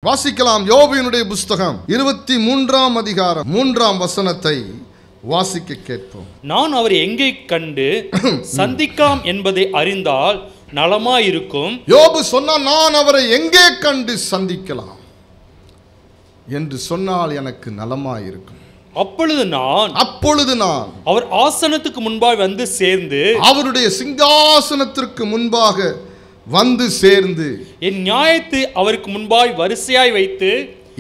வாசிக்கலாம். யோபுவினுடைய புஸ்தகம் 23ஆம் அதிகாரம் 3ஆம் வசனத்தை வாசிக்க கேட்போம். நான் அவரை எங்கே கண்டு சந்திக்கலாம் என்பதை அறிந்தால் நலமாயிருக்கும். யோபு சொன்னான், நான் அவரை எங்கே கண்டு சந்திக்கலாம் என்று சொன்னால் எனக்கு நலமாயிருக்கும். அப்பொழுது நான் அவர் ஆசனத்துக்கு முன்பாக வந்து சேர்ந்து, அவருடைய சிங்காசனத்திற்கு முன்பாக வந்து சேர்ந்து, என் நியாயத்தை அவருக்கு முன்பாய் வரிசையாய் வைத்து,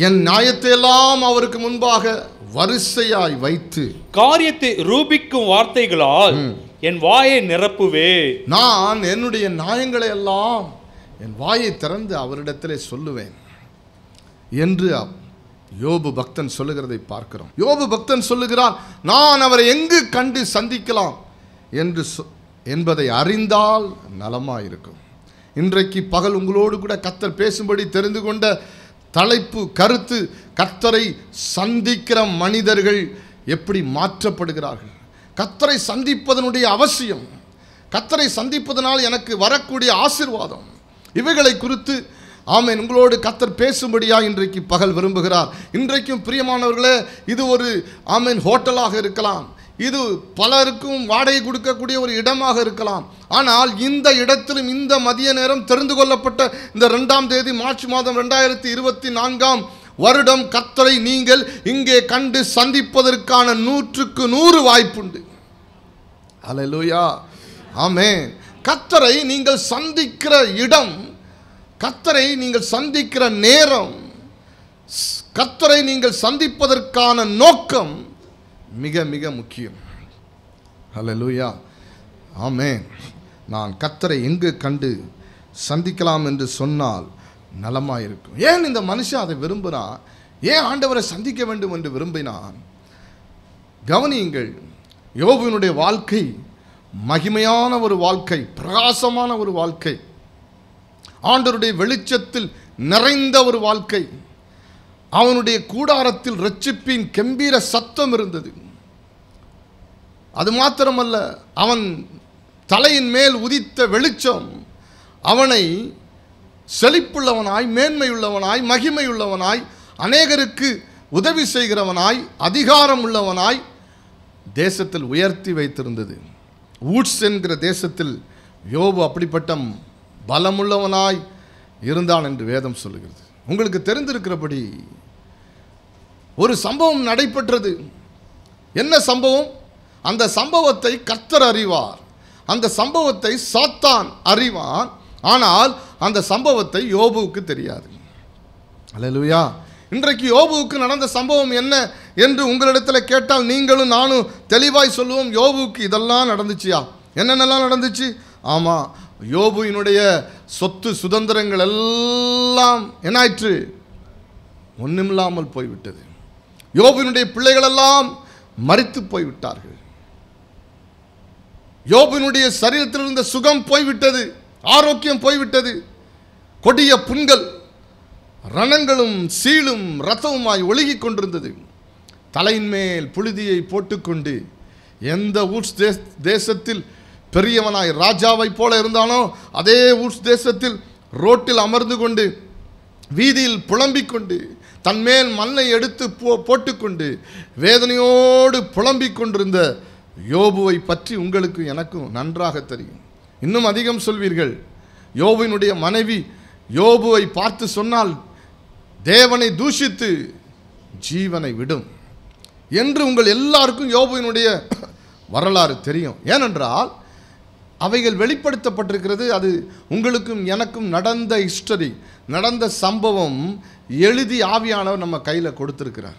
என் நியாயத்தை எல்லாம் அவருக்கு முன்பாக வரிசையாய் வைத்து, காரியத்தை ரூபிக்கும் வார்த்தைகளால் என் வாயை நிரப்புவே. நான் என்னுடைய நியாயங்களை எல்லாம் என் வாயை திறந்து அவரிடத்திலே சொல்லுவேன் என்று யோபு பக்தன் சொல்லுகிறதை பார்க்கிறோம். யோபு பக்தன் சொல்லுகிறான், நான் அவரை எங்கு கண்டு சந்திக்கலாம் என்று என்பதை அறிந்தால் நலமாயிருக்கும். இன்றைக்கு பகல் உங்களோடு கூட கர்த்தர் பேசும்படி தெரிந்து கொண்ட தலைப்பு, கருத்து, கர்த்தரை சந்திக்கிற மனிதர்கள் எப்படி மாற்றப்படுகிறார்கள், கர்த்தரை சந்திப்பதனுடைய அவசியம், கர்த்தரை சந்திப்பதனால் எனக்கு வரக்கூடிய ஆசீர்வாதம், இவைகளை குறித்து ஆமென் உங்களோடு கர்த்தர் பேசும்படியாக இன்றைக்கு பகல் விரும்புகிறார். இன்றைக்கும் பிரியமானவர்களே, இது ஒரு ஆமென் ஹோட்டலாக இருக்கலாம், இது பலருக்கும் வாடகை கொடுக்கக்கூடிய ஒரு இடமாக இருக்கலாம். ஆனால் இந்த இடத்திலும் இந்த மதிய நேரம் தெரிந்து கொள்ளப்பட்ட இந்த 2ஆம் தேதி மார்ச் மாதம் 2024ஆம் வருடம் கர்த்தரை நீங்கள் இங்கே கண்டு சந்திப்பதற்கான 100க்கு 100 வாய்ப்புண்டு. அல்லேலூயா, ஆமென். கர்த்தரை நீங்கள் சந்திக்கிற இடம், கர்த்தரை நீங்கள் சந்திக்கிற நேரம், கர்த்தரை நீங்கள் சந்திப்பதற்கான நோக்கம் மிக மிக முக்கியம். அல்லேலூயா, ஆமென். நான் கர்த்தரை எங்கு கண்டு சந்திக்கலாம் என்று சொன்னால் நலமாயிருக்கும். ஏன் இந்த மனுஷன் அதை விரும்பினான்? ஏன் ஆண்டவரை சந்திக்க வேண்டும் என்று விரும்பினான்? கவனியுங்கள், யோபுவினுடைய வாழ்க்கை மகிமையான ஒரு வாழ்க்கை, பிரகாசமான ஒரு வாழ்க்கை, ஆண்டவருடைய வெளிச்சத்தில் நிறைந்த ஒரு வாழ்க்கை. அவனுடைய கூடாரத்தில் இரட்சிப்பின் கம்பீர சத்தம் இருந்தது. அது மாத்திரமல்ல, அவன் தலையின் மேல் உதித்த வெளிச்சம் அவனை செழிப்புள்ளவனாய், மேன்மையுள்ளவனாய், மகிமையுள்ளவனாய், அநேகருக்கு உதவி செய்கிறவனாய், அதிகாரம் உள்ளவனாய் தேசத்தில் உயர்த்தி வைத்திருந்தது. ஊட்ஸ் என்கிற தேசத்தில் யோபு அப்படிப்பட்ட பலமுள்ளவனாய் இருந்தான் என்று வேதம் சொல்லுகிறது. உங்களுக்கு தெரிந்திருக்கிறபடி ஒரு சம்பவம் நடைபெற்றது. என்ன சம்பவம்? அந்த சம்பவத்தை கர்த்தர் அறிவார், அந்த சம்பவத்தை சாத்தான் அறிவான். ஆனால் அந்த சம்பவத்தை யோபுவுக்கு தெரியாது. அல்லேலூயா. இன்றைக்கு யோபுவுக்கு நடந்த சம்பவம் என்ன என்று உங்களிடத்தில் கேட்டால் நீங்களும் நானும் தெளிவாய் சொல்லுவோம், யோபுவுக்கு இதெல்லாம் நடந்துச்சியா? என்னென்னலாம் நடந்துச்சு? ஆமாம், யோபுவினுடைய சொத்து சுதந்திரங்கள் எல்லாம் என்னாயிற்று? ஒன்றுமில்லாமல் போய்விட்டது. யோபுவினுடைய பிள்ளைகளெல்லாம் மரித்து போய்விட்டார்கள். யோபுவினுடைய சரீரத்தில் இருந்த சுகம் போய்விட்டது, ஆரோக்கியம் போய்விட்டது. கொடிய புண்கள், ரணங்களும் சீலும் இரத்தமுமாய் ஒழுகிக் கொண்டிருந்தது. தலையின் மேல் புழுதியை போட்டுக்கொண்டு எந்த ஊட்ஸ் தேசத்தில் பெரியவனாய் ராஜாவை போல இருந்தானோ அதே ஊட்ஸ் தேசத்தில் ரோட்டில் அமர்ந்து கொண்டு வீதியில் புலம்பிக் கொண்டு தன்மேல் மண்ணை எடுத்து போட்டுக்கொண்டு வேதனையோடு புலம்பிக் கொண்டிருந்த யோபுவை பற்றி உங்களுக்கு எனக்கும் நன்றாக தெரியும். இன்னும் அதிகம் சொல்வீர்கள், யோபுவினுடைய மனைவி யோபுவை பார்த்து சொன்னால் தேவனை தூஷித்து ஜீவனை விடும் என்று உங்கள் எல்லாருக்கும் யோபுவினுடைய வரலாறு தெரியும். ஏனென்றால் அவைகள் வெளிப்படுத்தப்பட்டிருக்கிறது. அது உங்களுக்கும் எனக்கும் நடந்த ஹிஸ்டரி, நடந்த சம்பவம் எழுதி ஆவியானவர் நம்ம கையில் கொடுத்திருக்கிறார்.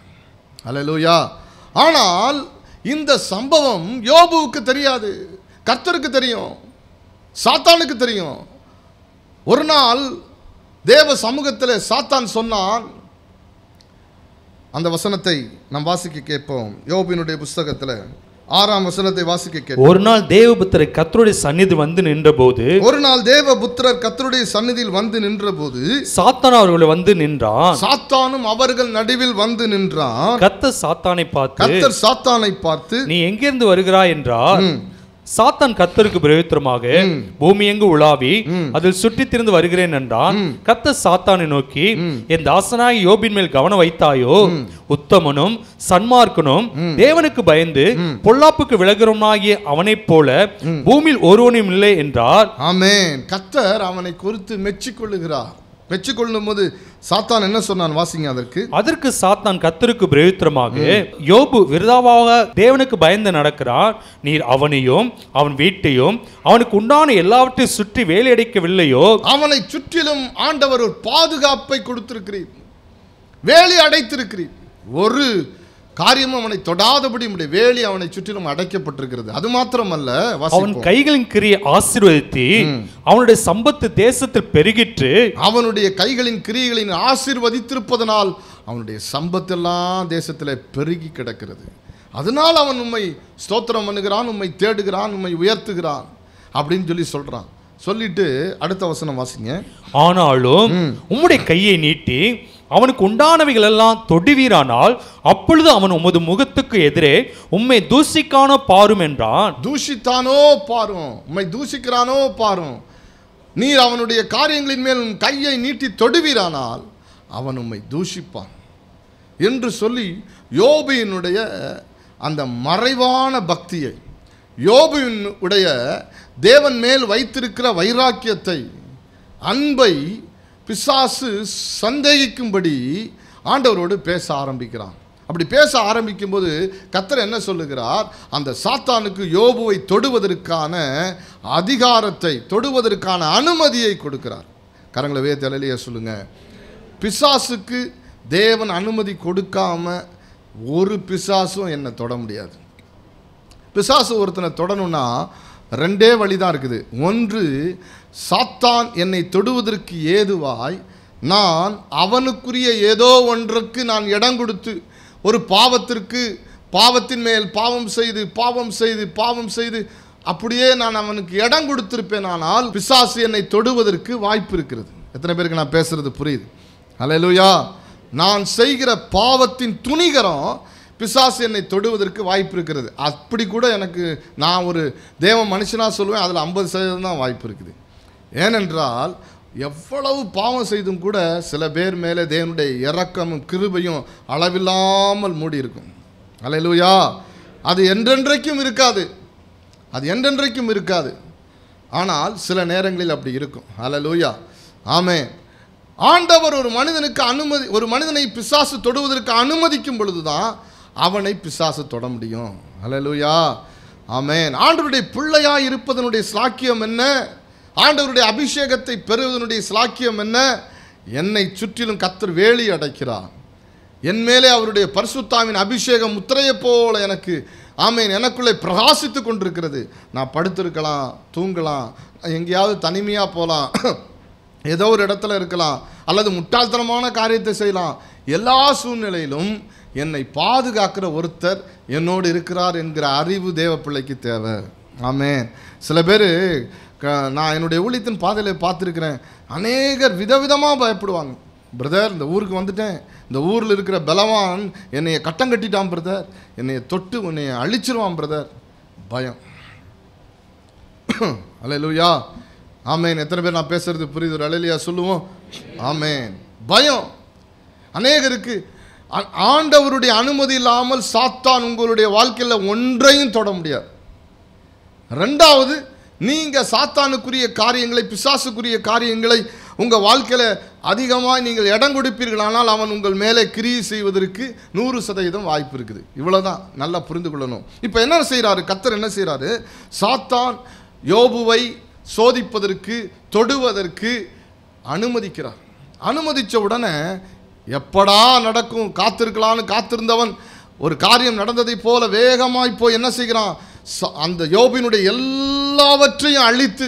அல்லேலூயா. ஆனால் இந்த சம்பவம் யோபுவுக்கு தெரியாது, கர்த்தருக்கு தெரியும், சாத்தானுக்கு தெரியும். ஒரு நாள் தேவ சமூகத்தில் சாத்தான் சொன்னான். அந்த வசனத்தை நாம் வாசிக்க கேட்போம். யோபுவினுடைய புஸ்தகத்தில் 6ஆம் வசனத்தை வாசிக்க கேட்போம். ஒரு நாள் தேவபுத்திரர் கர்த்தருடைய சந்நிதியில் வந்து நின்றபோது, ஒரு நாள் தேவபுத்திரர் கர்த்தருடைய சந்நிதியில் வந்து நின்றபோது சாத்தான் அவர்களை வந்து நின்றான். சாத்தானும் அவர்கள் நடுவில் வந்து நின்றான். கர்த்தர் சாத்தானை பார்த்து நீ எங்கிருந்து வருகிறாய் என்றார். சாத்தான் கர்த்தருக்கு பிரயோத்திரமாக பூமி எங்கு உலாவி அதில் சுற்றி திரிந்து வருகிறேன் என்றான். கர்த்தர் சாத்தானை நோக்கி, என் தாசனாய் யோபின் மேல் கவனம் வைத்தாயோ? உத்தமனும் சன்மார்க்கனும் தேவனுக்கு பயந்து பொல்லாப்புக்கு விலகிறவனாகிய அவனைப் போல பூமியில் ஒருவனும் இல்லை என்றார். ஆமென். கர்த்தர் அவனை குறித்து மெச்சிக்கொள்ளுகிறார். மெச்சிக்கொள்ளும் போது சாத்தான் என்ன சொன்னான்? வாசிங்க. அதற்கு சாத்தான் கர்த்தருக்கு பிரயோத்திரமாக, யோபு விருதாவாக தேவனுக்கு பயந்து நடக்கிறான். நீர் அவனையும் அவன் வீட்டையும் அவனுக்கு உண்டான எல்லாவற்றையும் சுற்றி வேலையடைக்கவில்லையோ? அவனை சுற்றிலும் ஆண்டவர் ஒரு பாதுகாப்பை கொடுத்திருக்கிறீர், வேலி அடைத்திருக்கிறீர். ஒரு காரியமும் அவனை தொடாதபடி வேலி அவனை சுற்றிலும் அடைக்கப்பட்டிருக்கிறது. அது மாத்திரமல்ல, அவன் கைகளின் கிரியை ஆசீர்வதித்து அவனுடைய சம்பத்து தேசத்தில் பெருகிற்று. அவனுடைய கைகளின் கிரியைகளின் ஆசீர்வதித்திருப்பதனால் அவனுடைய சம்பத்தெல்லாம் தேசத்தில் பெருகி கிடக்கிறது. அதனால் அவன் உம்மை ஸ்தோத்திரம் பண்ணுகிறான், உம்மை தேடுகிறான், உம்மை உயர்த்துகிறான் அப்படின்னு சொல்றான். சொல்லிட்டு அடுத்த வசனம் வாசிங்க. ஆனாலும் உம்முடைய கையை நீட்டி அவனுக்கு உண்டானவைகள் எல்லாம் தொடுவீரானால் அப்பொழுது அவன் உமது முகத்துக்கு எதிரே உம்மை தூசிக்கானோ பாரும் என்றான். தூஷித்தானோ பாரும், உம்மை தூஷிக்கிறானோ பாரும். நீர் அவனுடைய காரியங்களின் மேல் உன் கையை நீட்டி தொடுவீரானால் அவன் உம்மை தூஷிப்பான் என்று சொல்லி யோபுவினுடைய அந்த மறைவான பக்தியை, யோபுவினுடைய தேவன் மேல் வைத்திருக்கிற வைராக்கியத்தை, அன்பை பிசாசு சந்தேகிக்கும்படி ஆண்டவரோடு பேச ஆரம்பிக்கிறான். அப்படி பேச ஆரம்பிக்கும் போது கர்த்தர் என்ன சொல்லுகிறார்? அந்த சாத்தானுக்கு யோபுவை தொடுவதற்கான அதிகாரத்தை, தொடுவதற்கான அனுமதியை கொடுக்கிறார். கரங்களை வே தலையிலேயே சொல்லுங்க. பிசாசுக்கு தேவன் அனுமதி கொடுக்காம ஒரு பிசாசும் என்னை தொட முடியாது. பிசாசு ஒருத்தனை தொடணும்னா ரெண்டே வழிதான் இருக்குது. ஒன்று, சாத்தான் என்னை தொடுவதற்கு ஏதுவாய் நான் அவனுக்குரிய ஏதோ ஒன்றுக்கு நான் இடம் கொடுத்து ஒரு பாவத்திற்கு, பாவத்தின் மேல் பாவம் செய்து பாவம் செய்து பாவம் செய்து அப்படியே நான் அவனுக்கு இடம் கொடுத்திருப்பேன். ஆனால் பிசாசு என்னை தொடுவதற்கு வாய்ப்பு இருக்கிறது. எத்தனை பேருக்கு நான் பேசுறது புரியுது? அல்லேலூயா. நான் செய்கிற பாவத்தின் துணிகரம் பிசாசு என்னை தொடுவதற்கு வாய்ப்பு இருக்கிறது. அப்படி கூட எனக்கு, நான் ஒரு தேவ மனுஷனாக சொல்லுவேன், அதில் 50% தான் வாய்ப்பு இருக்குது. ஏனென்றால் எவ்வளவு பாவம் செய்தும் கூட சில பேர் மேலே தேவனுடைய இரக்கமும் கிருபையும் அளவில்லாமல் மூடி இருக்கும். அல்லேலூயா. அது என்றென்றைக்கும் இருக்காது, அது என்றென்றைக்கும் இருக்காது. ஆனால் சில நேரங்களில் அப்படி இருக்கும். அல்லேலூயா. ஆமென். ஆண்டவர் ஒரு மனிதனுக்கு அனுமதி, ஒரு மனிதனை பிசாசு தொடுவதற்கு அனுமதிக்கும் பொழுதுதான் அவனை பிசாசு தொட முடியும். அல்லேலூயா. ஆமென். ஆண்டவருடைய பிள்ளையாய் இருப்பதனுடைய ஸ்லாக்கியம் என்ன? ஆண்டவருடைய அபிஷேகத்தை பெறுவதனுடைய ஸ்லாக்கியம் என்ன? என்னை சுற்றிலும் கர்த்தர் வேலி அடைக்கிறார். என் மேலே அவருடைய பரிசுத்தாவின் அபிஷேகம் முத்திரையை போல எனக்கு, ஆமென், எனக்குள்ளே பிரகாசித்து கொண்டிருக்கிறது. நான் படுத்திருக்கலாம், தூங்கலாம், எங்கேயாவது தனிமையாக போகலாம், ஏதோ ஒரு இடத்துல இருக்கலாம், அல்லது முட்டாள்தனமான காரியத்தை செய்யலாம். எல்லா சூழ்நிலையிலும் என்னை பாதுகாக்கிற ஒருத்தர் என்னோடு இருக்கிறார் என்கிற அறிவு தேவ பிள்ளைக்கு தேவை. ஆமென். சில பேர், நான் என்னுடைய ஊழியத்தின் பாதையில் பார்த்துருக்கிறேன், அநேகர் விதவிதமாக பயப்படுவாங்க. பிரதர், இந்த ஊருக்கு வந்துட்டேன், இந்த ஊரில் இருக்கிற பலவான் என்னைய கட்டம் கட்டிட்டான் பிரதர், என்னைய தொட்டு உன்னைய அழிச்சிருவான் பிரதர். பயம். அல்லேலூயா. ஆமென். எத்தனை பேர் நான் பேசுறது புரியுது? ஒரு அல்லேலூயா சொல்லுவோம். ஆமென். பயம் அநேகருக்கு. ஆண்டவருடைய அனுமதி இல்லாமல் சாத்தான் உங்களுடைய வாழ்க்கையில் ஒன்றையும் தொட முடியாது. ரெண்டாவது, நீங்கள் சாத்தானுக்குரிய காரியங்களை, பிசாசுக்குரிய காரியங்களை உங்கள் வாழ்க்கையில் அதிகமாக நீங்கள் இடம் கொடுப்பீர்களானால் அவன் உங்கள் மேலே கிரியை செய்வதற்கு 100% வாய்ப்பு இருக்குது. இவ்வளோதான், நல்லா புரிந்து கொள்ளணும். இப்போ என்ன செய்கிறாரு கர்த்தர்? என்ன செய்கிறாரு? சாத்தான் யோபுவை சோதிப்பதற்கு, தொடுவதற்கு அனுமதிக்கிறார். அனுமதித்த உடனே எப்படா நடக்கும் காத்திருக்கலான்னு காத்திருந்தவன் ஒரு காரியம் நடந்ததை போல வேகமாய் போய் என்ன செய்கிறான்? அந்த யோபினுடைய எல்லாவற்றையும் அழித்து,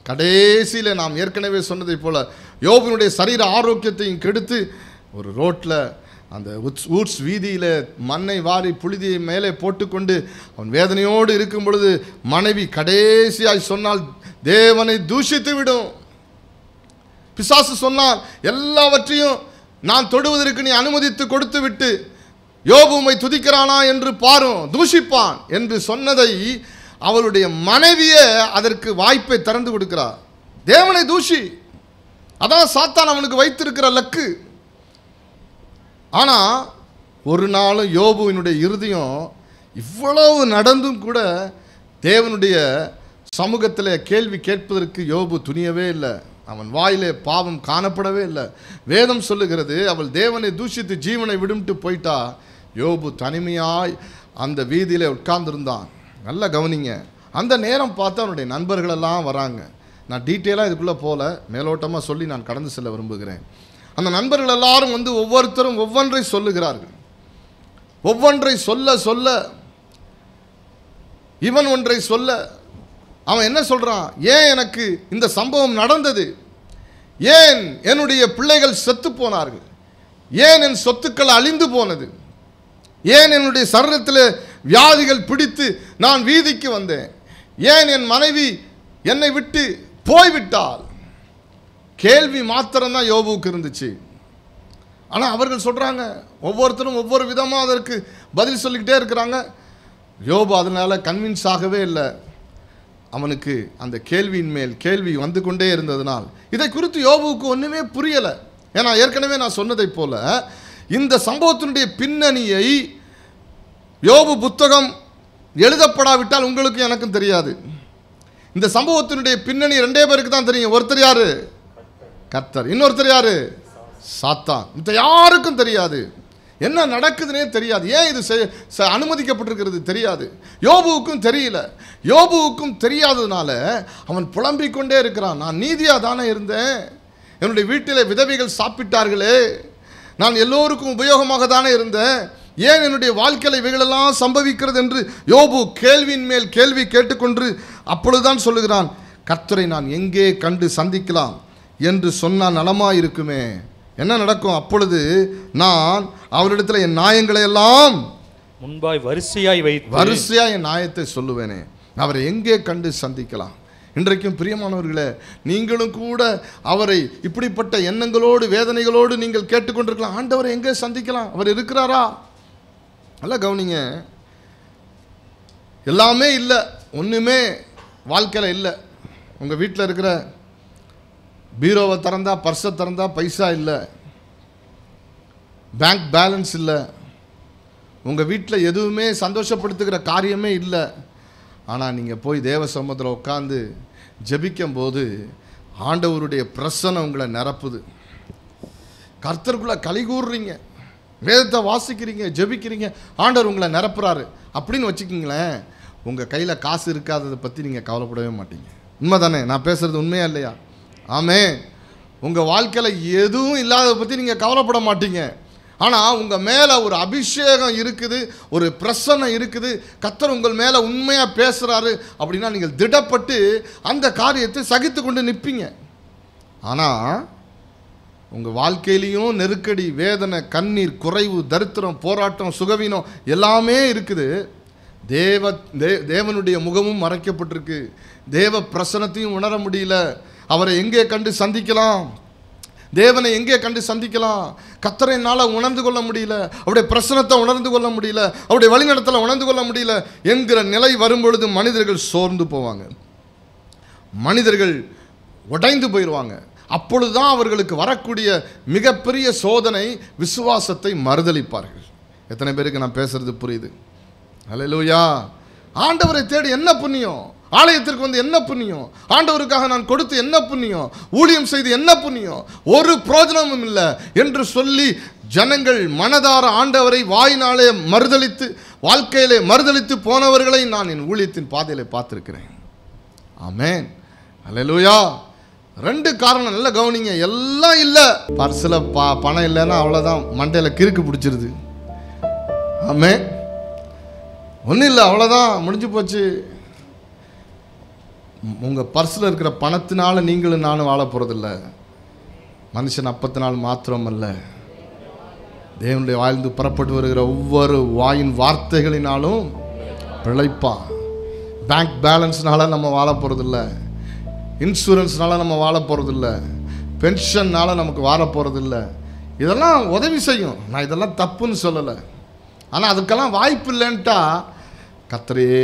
கடைசியில் நாம் ஏற்கனவே சொன்னதை போல யோபினுடைய சரீர ஆரோக்கியத்தையும் கெடுத்து, ஒரு ரோட்டில் அந்த ஊட்ஸ் வீதியில் மண்ணை வாரி புழுதியை மேலே போட்டுக்கொண்டு அவன் வேதனையோடு இருக்கும் பொழுது மனைவி கடைசியாய் சொன்னால், தேவனை தூஷித்து விடும். பிசாசு சொன்னால், எல்லாவற்றையும் நான் தொடுவதற்கு நீ அனுமதித்து கொடுத்து விட்டு யோபு உம்மை துதிக்கிறானா என்று பாரும், தூஷிப்பான் என்று சொன்னதை அவளுடைய மனைவியே அதற்கு வாய்ப்பை திறந்து கொடுக்கிறார். தேவனை தூஷி, அதான் சாத்தான் அவனுக்கு வைத்திருக்கிற லக்கு. ஆனால் ஒரு நாளும் யோபுவினுடைய இருதயம் இவ்வளவு நடந்தும் கூட தேவனுடைய சமூகத்தில் கேள்வி கேட்பதற்கு யோபு துணியவே இல்லை. அவன் வாயிலே பாவம் காணப்படவே இல்லை. வேதம் சொல்லுகிறது, அவள் தேவனை தூஷித்து ஜீவனை விடும்ட்டு போயிட்டா. யோபு தனிமையாய் அந்த வீதியில் உட்கார்ந்துருந்தான். நல்லா கவனிங்க. அந்த நேரம் பார்த்து அவனுடைய நண்பர்களெல்லாம் வராங்க. நான் டீட்டெயிலாக இதுக்குள்ளே போல, மேலோட்டமாக சொல்லி நான் கடந்து செல்ல விரும்புகிறேன். அந்த நண்பர்கள் எல்லாரும் வந்து ஒவ்வொருத்தரும் ஒவ்வொன்றை சொல்லுகிறார்கள். ஒவ்வொன்றை சொல்ல சொல்ல இவன் ஒன்றை சொல்ல, அவன் என்ன சொல்கிறான், ஏன் எனக்கு இந்த சம்பவம் நடந்தது, ஏன் என்னுடைய பிள்ளைகள் செத்து போனார்கள், ஏன் என் சொத்துக்கள் அழிந்து போனது, ஏன் என்னுடைய சரீரத்தில் வியாதிகள் பிடித்து நான் வீதிக்கு வந்தேன், ஏன் என் மனைவி என்னை விட்டு போய்விட்டால். கேள்வி மாத்திரம்தான் யோபுவுக்கு இருந்துச்சு. ஆனால் அவர்கள் சொல்கிறாங்க, ஒவ்வொருத்தரும் ஒவ்வொரு விதமாக அதற்கு பதில் சொல்லிக்கிட்டே இருக்கிறாங்க. யோபு அதனால் கன்வின்ஸ் ஆகவே இல்லை. அவனுக்கு அந்த கேள்வியின் மேல் கேள்வி வந்து கொண்டே இருந்ததுனால் இதை குறித்து யோபுவுக்கு ஒன்றுமே புரியலை. ஏன்னா ஏற்கனவே நான் சொன்னதை போல இந்த சம்பவத்தினுடைய பின்னணியை யோபு புத்தகம் எழுதப்படாவிட்டால் உங்களுக்கும் எனக்கும் தெரியாது. இந்த சம்பவத்தினுடைய பின்னணி ரெண்டே பேருக்கு தான் தெரியும். ஒருத்தர் யாரு? கர்த்தர். இன்னொருத்தர் யாரு? சாத்தான். இந்த யாருக்கும் தெரியாது. என்ன நடக்குதுன்னே தெரியாது. ஏன் இது அனுமதிக்கப்பட்டிருக்கிறது தெரியாது. யோபுவுக்கும் தெரியல. யோபுவுக்கும் தெரியாததுனால அவன் புலம்பிக் கொண்டே இருக்கிறான். நான் நீதியாக தானே இருந்தேன், என்னுடைய வீட்டில் விதவைகள் சாப்பிட்டார்களே, நான் எல்லோருக்கும் உபயோகமாக தானே இருந்தேன், ஏன் என்னுடைய வாழ்க்கையில் இவைகளெல்லாம் சம்பவிக்கிறது என்று யோபு கேள்வியின் மேல் கேள்வி கேட்டுக்கொண்டு அப்பொழுதுதான் சொல்லுகிறான், கர்த்தரை நான் எங்கே கண்டு சந்திக்கலாம் என்று சொன்னால் நலமாயிருக்குமே. என்ன நடக்கும்? அப்பொழுது நான் அவரிடத்தில் என் நியாயங்களை எல்லாம் முன்பாய் வரிசையாய் என் நியாயத்தை சொல்லுவேனே. அவரை எங்கே கண்டு சந்திக்கலாம்? இன்றைக்கும் பிரியமானவர்களே, நீங்களும் கூட அவரை இப்படிப்பட்ட எண்ணங்களோடு வேதனைகளோடு நீங்கள் கேட்டுக்கொண்டிருக்கலாம். ஆண்டவரை எங்கே சந்திக்கலாம்? அவர் இருக்கிறாரா? நல்லா கவனிங்க. எல்லாமே இல்லை, ஒன்றுமே வாழ்க்கையில் இல்லை. உங்கள் வீட்டில் இருக்கிற பீரோவை திறந்தா, பர்ஸை திறந்தா பைசா இல்லை, பேங்க் பேலன்ஸ் இல்லை, உங்கள் வீட்டில் எதுவுமே சந்தோஷப்படுத்துகிற காரியமே இல்லை. ஆனால் நீங்கள் போய் தேவ சமூகத்தில் உட்காந்து ஜெபிக்கும் போது ஆண்டவருடைய பிரசன்னம் உங்களை நிரப்புது. கர்த்தருக்குள்ளே கலிகூறுறீங்க, வேதத்தை வாசிக்கிறீங்க, ஜெபிக்கிறீங்க, ஆண்டவர் உங்களை நிரப்புறாரு அப்படின்னு வச்சுக்கிங்களேன். உங்கள் கையில் காசு இருக்காததை பற்றி நீங்கள் கவலைப்படவே மாட்டீங்க. உண்மை தானே? நான் பேசுகிறது உண்மையா இல்லையா? ஆமே. உங்கள் வாழ்க்கையில் எதுவும் இல்லாததை பற்றி நீங்கள் கவலைப்பட மாட்டீங்க. ஆனால் உங்கள் மேலே ஒரு அபிஷேகம் இருக்குது, ஒரு பிரசன்னம் இருக்குது, கர்த்தர் உங்கள் மேலே உண்மையாக பேசுகிறாரு அப்படின்னா நீங்கள் திடப்பட்டு அந்த காரியத்தை சகித்து கொண்டு நிற்பீங்க. ஆனால் உங்கள் வாழ்க்கையிலையும் நெருக்கடி, வேதனை, கண்ணீர், குறைவு, தரித்திரம், போராட்டம், சுகவீனம் எல்லாமே இருக்குது. தேவனுடைய முகமும் மறைக்கப்பட்டிருக்கு. தேவ பிரசன்னத்தையும் உணர முடியல. அவரை எங்கே கண்டு சந்திக்கலாம்? தேவனை எங்கே கண்டு சந்திக்கலாம்? கர்த்தரை என்னால் உணர்ந்து கொள்ள முடியல, அவருடைய பிரசன்னத்தை உணர்ந்து கொள்ள முடியல, அவருடைய வழிநடத்தலை உணர்ந்து கொள்ள முடியல என்கிற நிலை வரும்பொழுது மனிதர்கள் சோர்ந்து போவாங்க, மனிதர்கள் உடைந்து போயிடுவாங்க. அப்பொழுதுதான் அவர்களுக்கு வரக்கூடிய மிகப்பெரிய சோதனை விசுவாசத்தை மறுதலிப்பார்கள். எத்தனை பேருக்கு நான் பேசுறது புரியுது? அல்லேலூயா. ஆண்டவரை தேடி என்ன புண்ணியம், ஆலயத்திற்கு வந்து என்ன புண்ணியம், ஆண்டவருக்காக நான் கொடுத்து என்ன புண்ணியம், ஊழியம் செய்து என்ன புண்ணியம், ஒரு பிரயோஜனமும் இல்லை என்று சொல்லி ஜனங்கள் மனதார ஆண்டவரை வாயினாலே மறுதலித்து, வாழ்க்கையிலே மறுதலித்து போனவர்களை நான் என் ஊழியத்தின் பாதையிலே பார்த்துருக்கிறேன். ஆமென். அல்லேலூயா. ரெண்டு காரணம் நல்லா கவனிங்க. எல்லாம் இல்லை, பர்ஸில் பணம் இல்லைன்னா அவ்வளோதான், மண்டையில் கிறுக்கு பிடிச்சிருது. ஆமென். ஒன்றும் இல்லை, அவ்வளோதான், முடிஞ்சு போச்சு. உங்கள் பர்ஸில் இருக்கிற பணத்தினால நீங்களும் நானும் வாழ போகிறதில்ல. மனுஷன் அப்பத்தினால் மாத்திரமல்ல, தேவனுடைய வாழ்ந்து புறப்பட்டு வருகிற ஒவ்வொரு வாயின் வார்த்தைகளினாலும் பிழைப்பான். பேங்க் பேலன்ஸ்னால நம்ம வாழ போகிறதில்ல, இன்சூரன்ஸ்னால நம்ம வாழ போகிறதில்ல, பென்ஷன்னால நமக்கு வாழ போகிறதில்ல. இதெல்லாம் உதவி செய்யும், நான் இதெல்லாம் தப்புன்னு சொல்லலை. ஆனால் அதுக்கெல்லாம் வாய்ப்பு இல்லைன்ட்டா கர்த்தரையே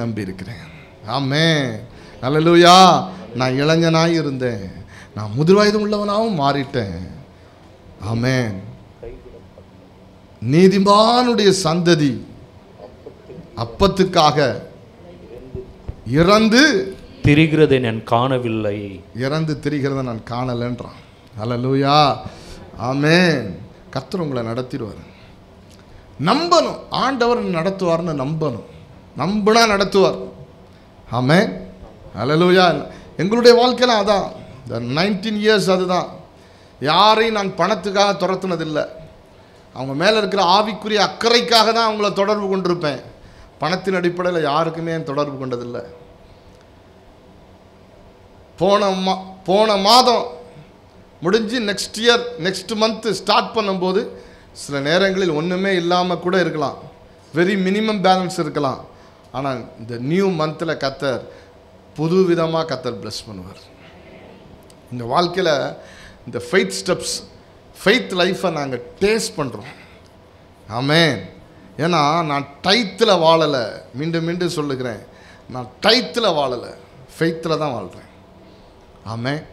நம்பி இருக்கிறேன். ஆமென். அல்லேலூயா. நான் இளைஞனாய் இருந்தேன், நான் முதிர் வயது உள்ளவனாகவும் மாறிட்டேன். ஆமென். நீதிமானுடைய சந்ததி அப்பத்துக்காக இறந்து திரிகிறதை நான் காணவில்லை. இறந்து திரிகிறத நான் காணலன்றான். அல்லேலூயா. ஆமென். கர்த்தர் உங்களை நடத்திடுவார். நம்பணும், ஆண்டவர் நடத்துவார்னு நம்பணும். நம்பினா நடத்துவார். ஆமென். அல்லேலூயா. எங்களுடைய வாழ்க்கையில் அதான், இந்த 19 இயர்ஸ் அதுதான். யாரையும் நான் பணத்துக்காக துரத்துனதில்லை. அவங்க மேலே இருக்கிற ஆவிக்குரிய அக்கறைக்காக தான் அவங்கள தொடர்பு கொண்டிருப்பேன். பணத்தின் அடிப்படையில் யாருக்குமே தொடர்பு கொண்டதில்லை. போன மாதம் முடிஞ்சு நெக்ஸ்ட் மந்த்து ஸ்டார்ட் பண்ணும்போது சில நேரங்களில் ஒன்றுமே இல்லாமல் கூட இருக்கலாம், வெரி மினிமம் பேலன்ஸ் இருக்கலாம். ஆனால் இந்த நியூ மந்தில் கர்த்தர் புது விதமாக கர்த்தர் பிளஸ் பண்ணுவார். இந்த வாழ்க்கையில் இந்த ஃபெய்த் ஸ்டெப்ஸ், ஃபெய்த் லைஃப்பை நாங்கள் டேஸ்ட் பண்ணுறோம். ஆமென். ஏன்னா நான் டைத்தில் வாழலை, மீண்டும் மீண்டும் சொல்லுகிறேன், நான் டைத்தில் வாழலை, ஃபெய்த்தில் தான் வாழ்கிறேன். ஆமென்.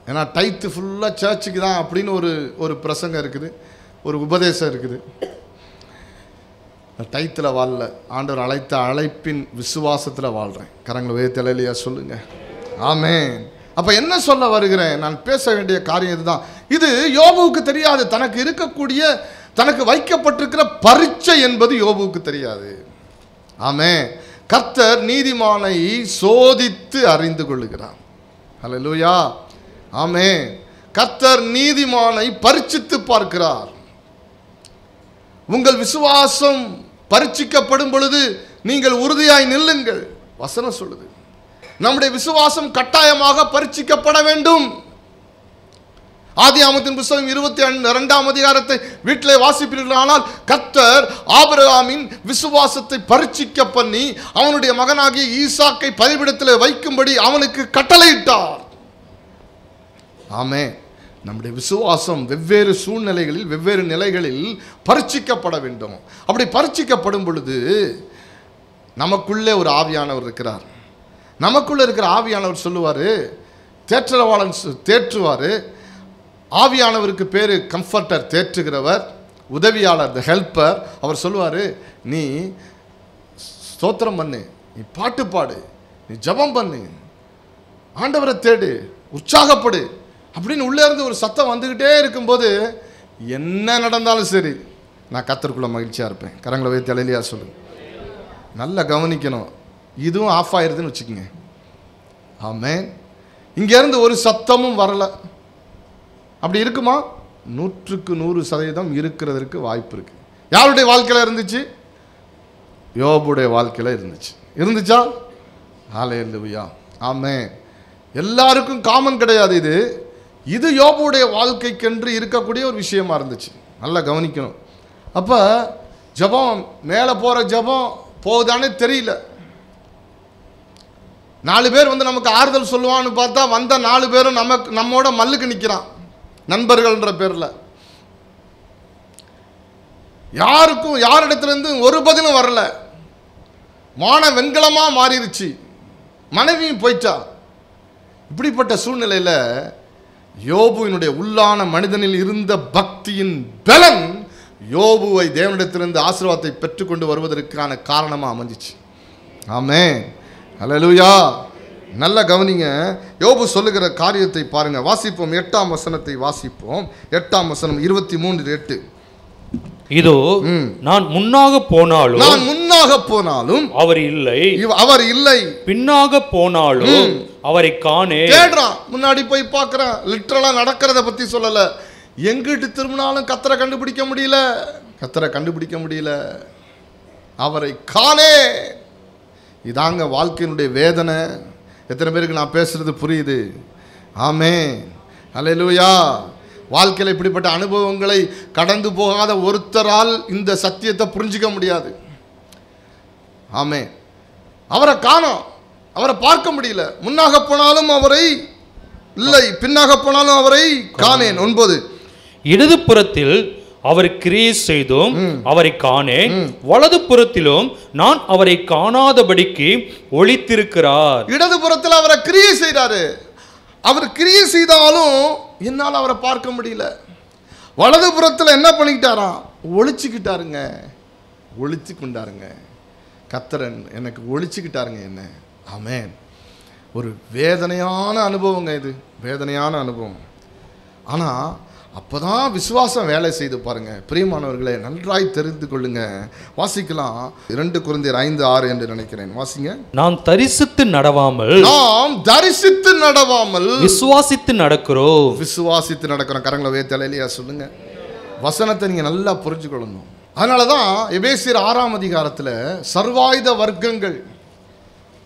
ஏன்னா டைத்து ஃபுல்லாக சர்ச்சுக்கு தான் அப்படின்னு ஒரு பிரசங்கம் இருக்குது, ஒரு உபதேசம் இருக்குது. டைத்தில் வாழல, ஆண்டவர் அழைத்த அழைப்பின் விசுவாசத்தில் வாழ்கிறேன். கரங்களை உயர்த்தலையா சொல்லுங்க. ஆமென். அப்போ என்ன சொல்ல வருகிறேன், நான் பேச வேண்டிய காரியம் இதுதான். இது யோபுவுக்கு தெரியாது. தனக்கு இருக்கக்கூடிய, தனக்கு வைக்கப்பட்டிருக்கிற பரீட்சை என்பது யோபுவுக்கு தெரியாது. ஆமென். கர்த்தர் நீதிமானை சோதித்து அறிந்து கொள்ளுகிறார். அல்லேலூயா. ஆமென். கர்த்தர் நீதிமானை பரீட்சித்து பார்க்கிறார். உங்கள் விசுவாசம் பரீட்சிக்கப்படும் பொழுது நீங்கள் உறுதியாய் நில்லுங்கள். வசனம் சொல்லுது, நம்முடைய விசுவாசம் கட்டாயமாக பரீட்சிக்கப்பட வேண்டும். ஆதியாகமத்தின் புத்தகம் 22ஆம் அதிகாரத்தை வீட்டிலே வாசிப்பீர்களானால், கர்த்தர் ஆபிரகாமின் விசுவாசத்தை பரீட்சிக்க பண்ணி அவனுடைய மகனாகிய ஈசாக்கை பலிபீடத்தில் வைக்கும்படி அவனுக்கு கட்டளையிட்டார். ஆமென். நம்முடைய விசுவாசம் வெவ்வேறு சூழ்நிலைகளில், வெவ்வேறு நிலைகளில் பரீட்சிக்கப்பட வேண்டும். அப்படி பரீட்சிக்கப்படும் பொழுது நமக்குள்ளே ஒரு ஆவியானவர் இருக்கிறார். நமக்குள்ளே இருக்கிற ஆவியானவர் சொல்லுவார், தேற்றரவாளன் தேற்றுவார். ஆவியானவருக்கு பேர் கம்ஃபர்டர், தேற்றுகிறவர், உதவியாளர், த ஹெல்ப்பர். அவர் சொல்லுவார், நீ ஸ்தோத்திரம் பண்ணு, நீ பாட்டு பாடு, நீ ஜெபம் பண்ணு, ஆண்டவரை தேடு, உற்சாகப்படு அப்படின்னு உள்ளே இருந்து ஒரு சத்தம் வந்துக்கிட்டே இருக்கும்போது என்ன நடந்தாலும் சரி நான் கர்த்தருக்குள்ள மகிழ்ச்சியாக இருப்பேன். கரங்களை வைத்து அலையிலையா சொல்லுங்க. நல்லா கவனிக்கணும், இதுவும் ஆஃப் ஆயிடுதுன்னு வச்சுக்கோங்க. ஆமென். இங்கேருந்து ஒரு சத்தமும் வரலை. அப்படி இருக்குமா? 100க்கு 100% இருக்கிறதற்கு வாய்ப்பு இருக்குது. யாருடைய வாழ்க்கையில் இருந்துச்சு? யோபுடைய வாழ்க்கையில் இருந்துச்சா? ஹல்லேலூயா. ஆமென். எல்லாருக்கும் காமன் கிடையாது. இது யோபுடைய வாழ்க்கைக்கென்று இருக்கக்கூடிய ஒரு விஷயமா இருந்துச்சு. நல்லா கவனிக்கணும். அப்போ ஜெபம், மேலே போகிற ஜெபம் போகுதானே தெரியல. 4 பேர் வந்து நமக்கு ஆறுதல் சொல்லுவான்னு பார்த்தா வந்த 4 பேரும் நம்மோட மல்லுக்கு நிற்கிறான், நண்பர்கள்ன்ற பேரில். யாருக்கும் யாரிடத்துலேருந்து ஒரு பதிலும் வரல. மான வெண்கலமாக மாறிடுச்சு, மனைவியும் போயிட்டா. இப்படிப்பட்ட சூழ்நிலையில் யோபுவினுடைய உள்ளான மனிதனில் இருந்த பக்தியின் பலன் யோபுவை தேவனிடத்திலிருந்து ஆசீர்வாதத்தை பெற்றுக்கொண்டு வருவதற்கான காரணமாக அமைஞ்சிச்சு. ஆமென். அல்லேலூயா. நல்ல கவனிங்க. யோபு சொல்லுகிற காரியத்தை பாருங்க. வாசிப்போம், 8ஆம் வசனத்தை வாசிப்போம். 8ஆம் வசனம் 23:8. இதோ நான் முன்னாக போனாலும் அவர் இல்லை, பின்னாக போனாலும் அவரை காணே. தேடுறான், முன்னாடி போய் பார்க்கறான். லிட்டரலா நடக்கிறத பத்தி சொல்லல. எங்கிட்டு திரும்பினாலும் கர்த்தரை கண்டுபிடிக்க முடியல, அவரை காணே. இதாங்க வாழ்க்கையினுடைய வேதனை. எத்தனை பேருக்கு நான் பேசுறது புரியுது? ஆமென். அல்லேலூயா. வாழ்க்கையில் இப்படிப்பட்ட அனுபவங்களை கடந்து போகாத ஒருத்தரால் இந்த சத்தியத்தை புரிஞ்சிக்க முடியாது. ஆமென். அவரை காணோம், அவரை பார்க்க முடியல. முன்னாக போனாலும் அவரை இல்லை, பின்னாக போனாலும் அவரை காணேன். 9. இடது புறத்தில் அவர் கிரியை செய்தும் அவரை காணேன், வலது புறத்திலும் நான் அவரை காணாதபடிக்கு ஒளித்திருக்கிறார். இடது புறத்தில் அவரை கிரியை செய்றாரு. அவர் கிரியை செய்தாலும் என்னால் அவரை பார்க்க முடியல. வலது புறத்தில் என்ன பண்ணிக்கிட்டாராம்? ஒளிச்சுக்கிட்டாருங்க, ஒளிச்சு கொண்டாருங்க. கர்த்தரன் எனக்கு ஒளிச்சுக்கிட்டாருங்க என்ன. ஆமென். ஒரு வேதனையான அனுபவங்க இது, வேதனையான அனுபவம். ஆனால் அப்போதான் விசுவாசம் வேலை செய்து பாருங்க. பிரியமானவர்களே, நன்றாய் தெரிந்து கொள்ளுங்க. வாசிக்கலாம் 2 கொரிந்தியர் 5:6 என்று நினைக்கிறேன். வாசிங்க. நாம் தரிசித்து நடவாமல் விசுவாசித்து நடக்கிறோம். விசுவாசித்து நடக்கிறோம். கரங்களை உயர்த்தி சொல்லுங்க. வசனத்தை நீங்க நல்லா புரிஞ்சுக்கொள்ளணும். அதனாலதான் எபேசியர் 6ஆம் அதிகாரத்தில் சர்வாயுத வர்க்கங்கள்,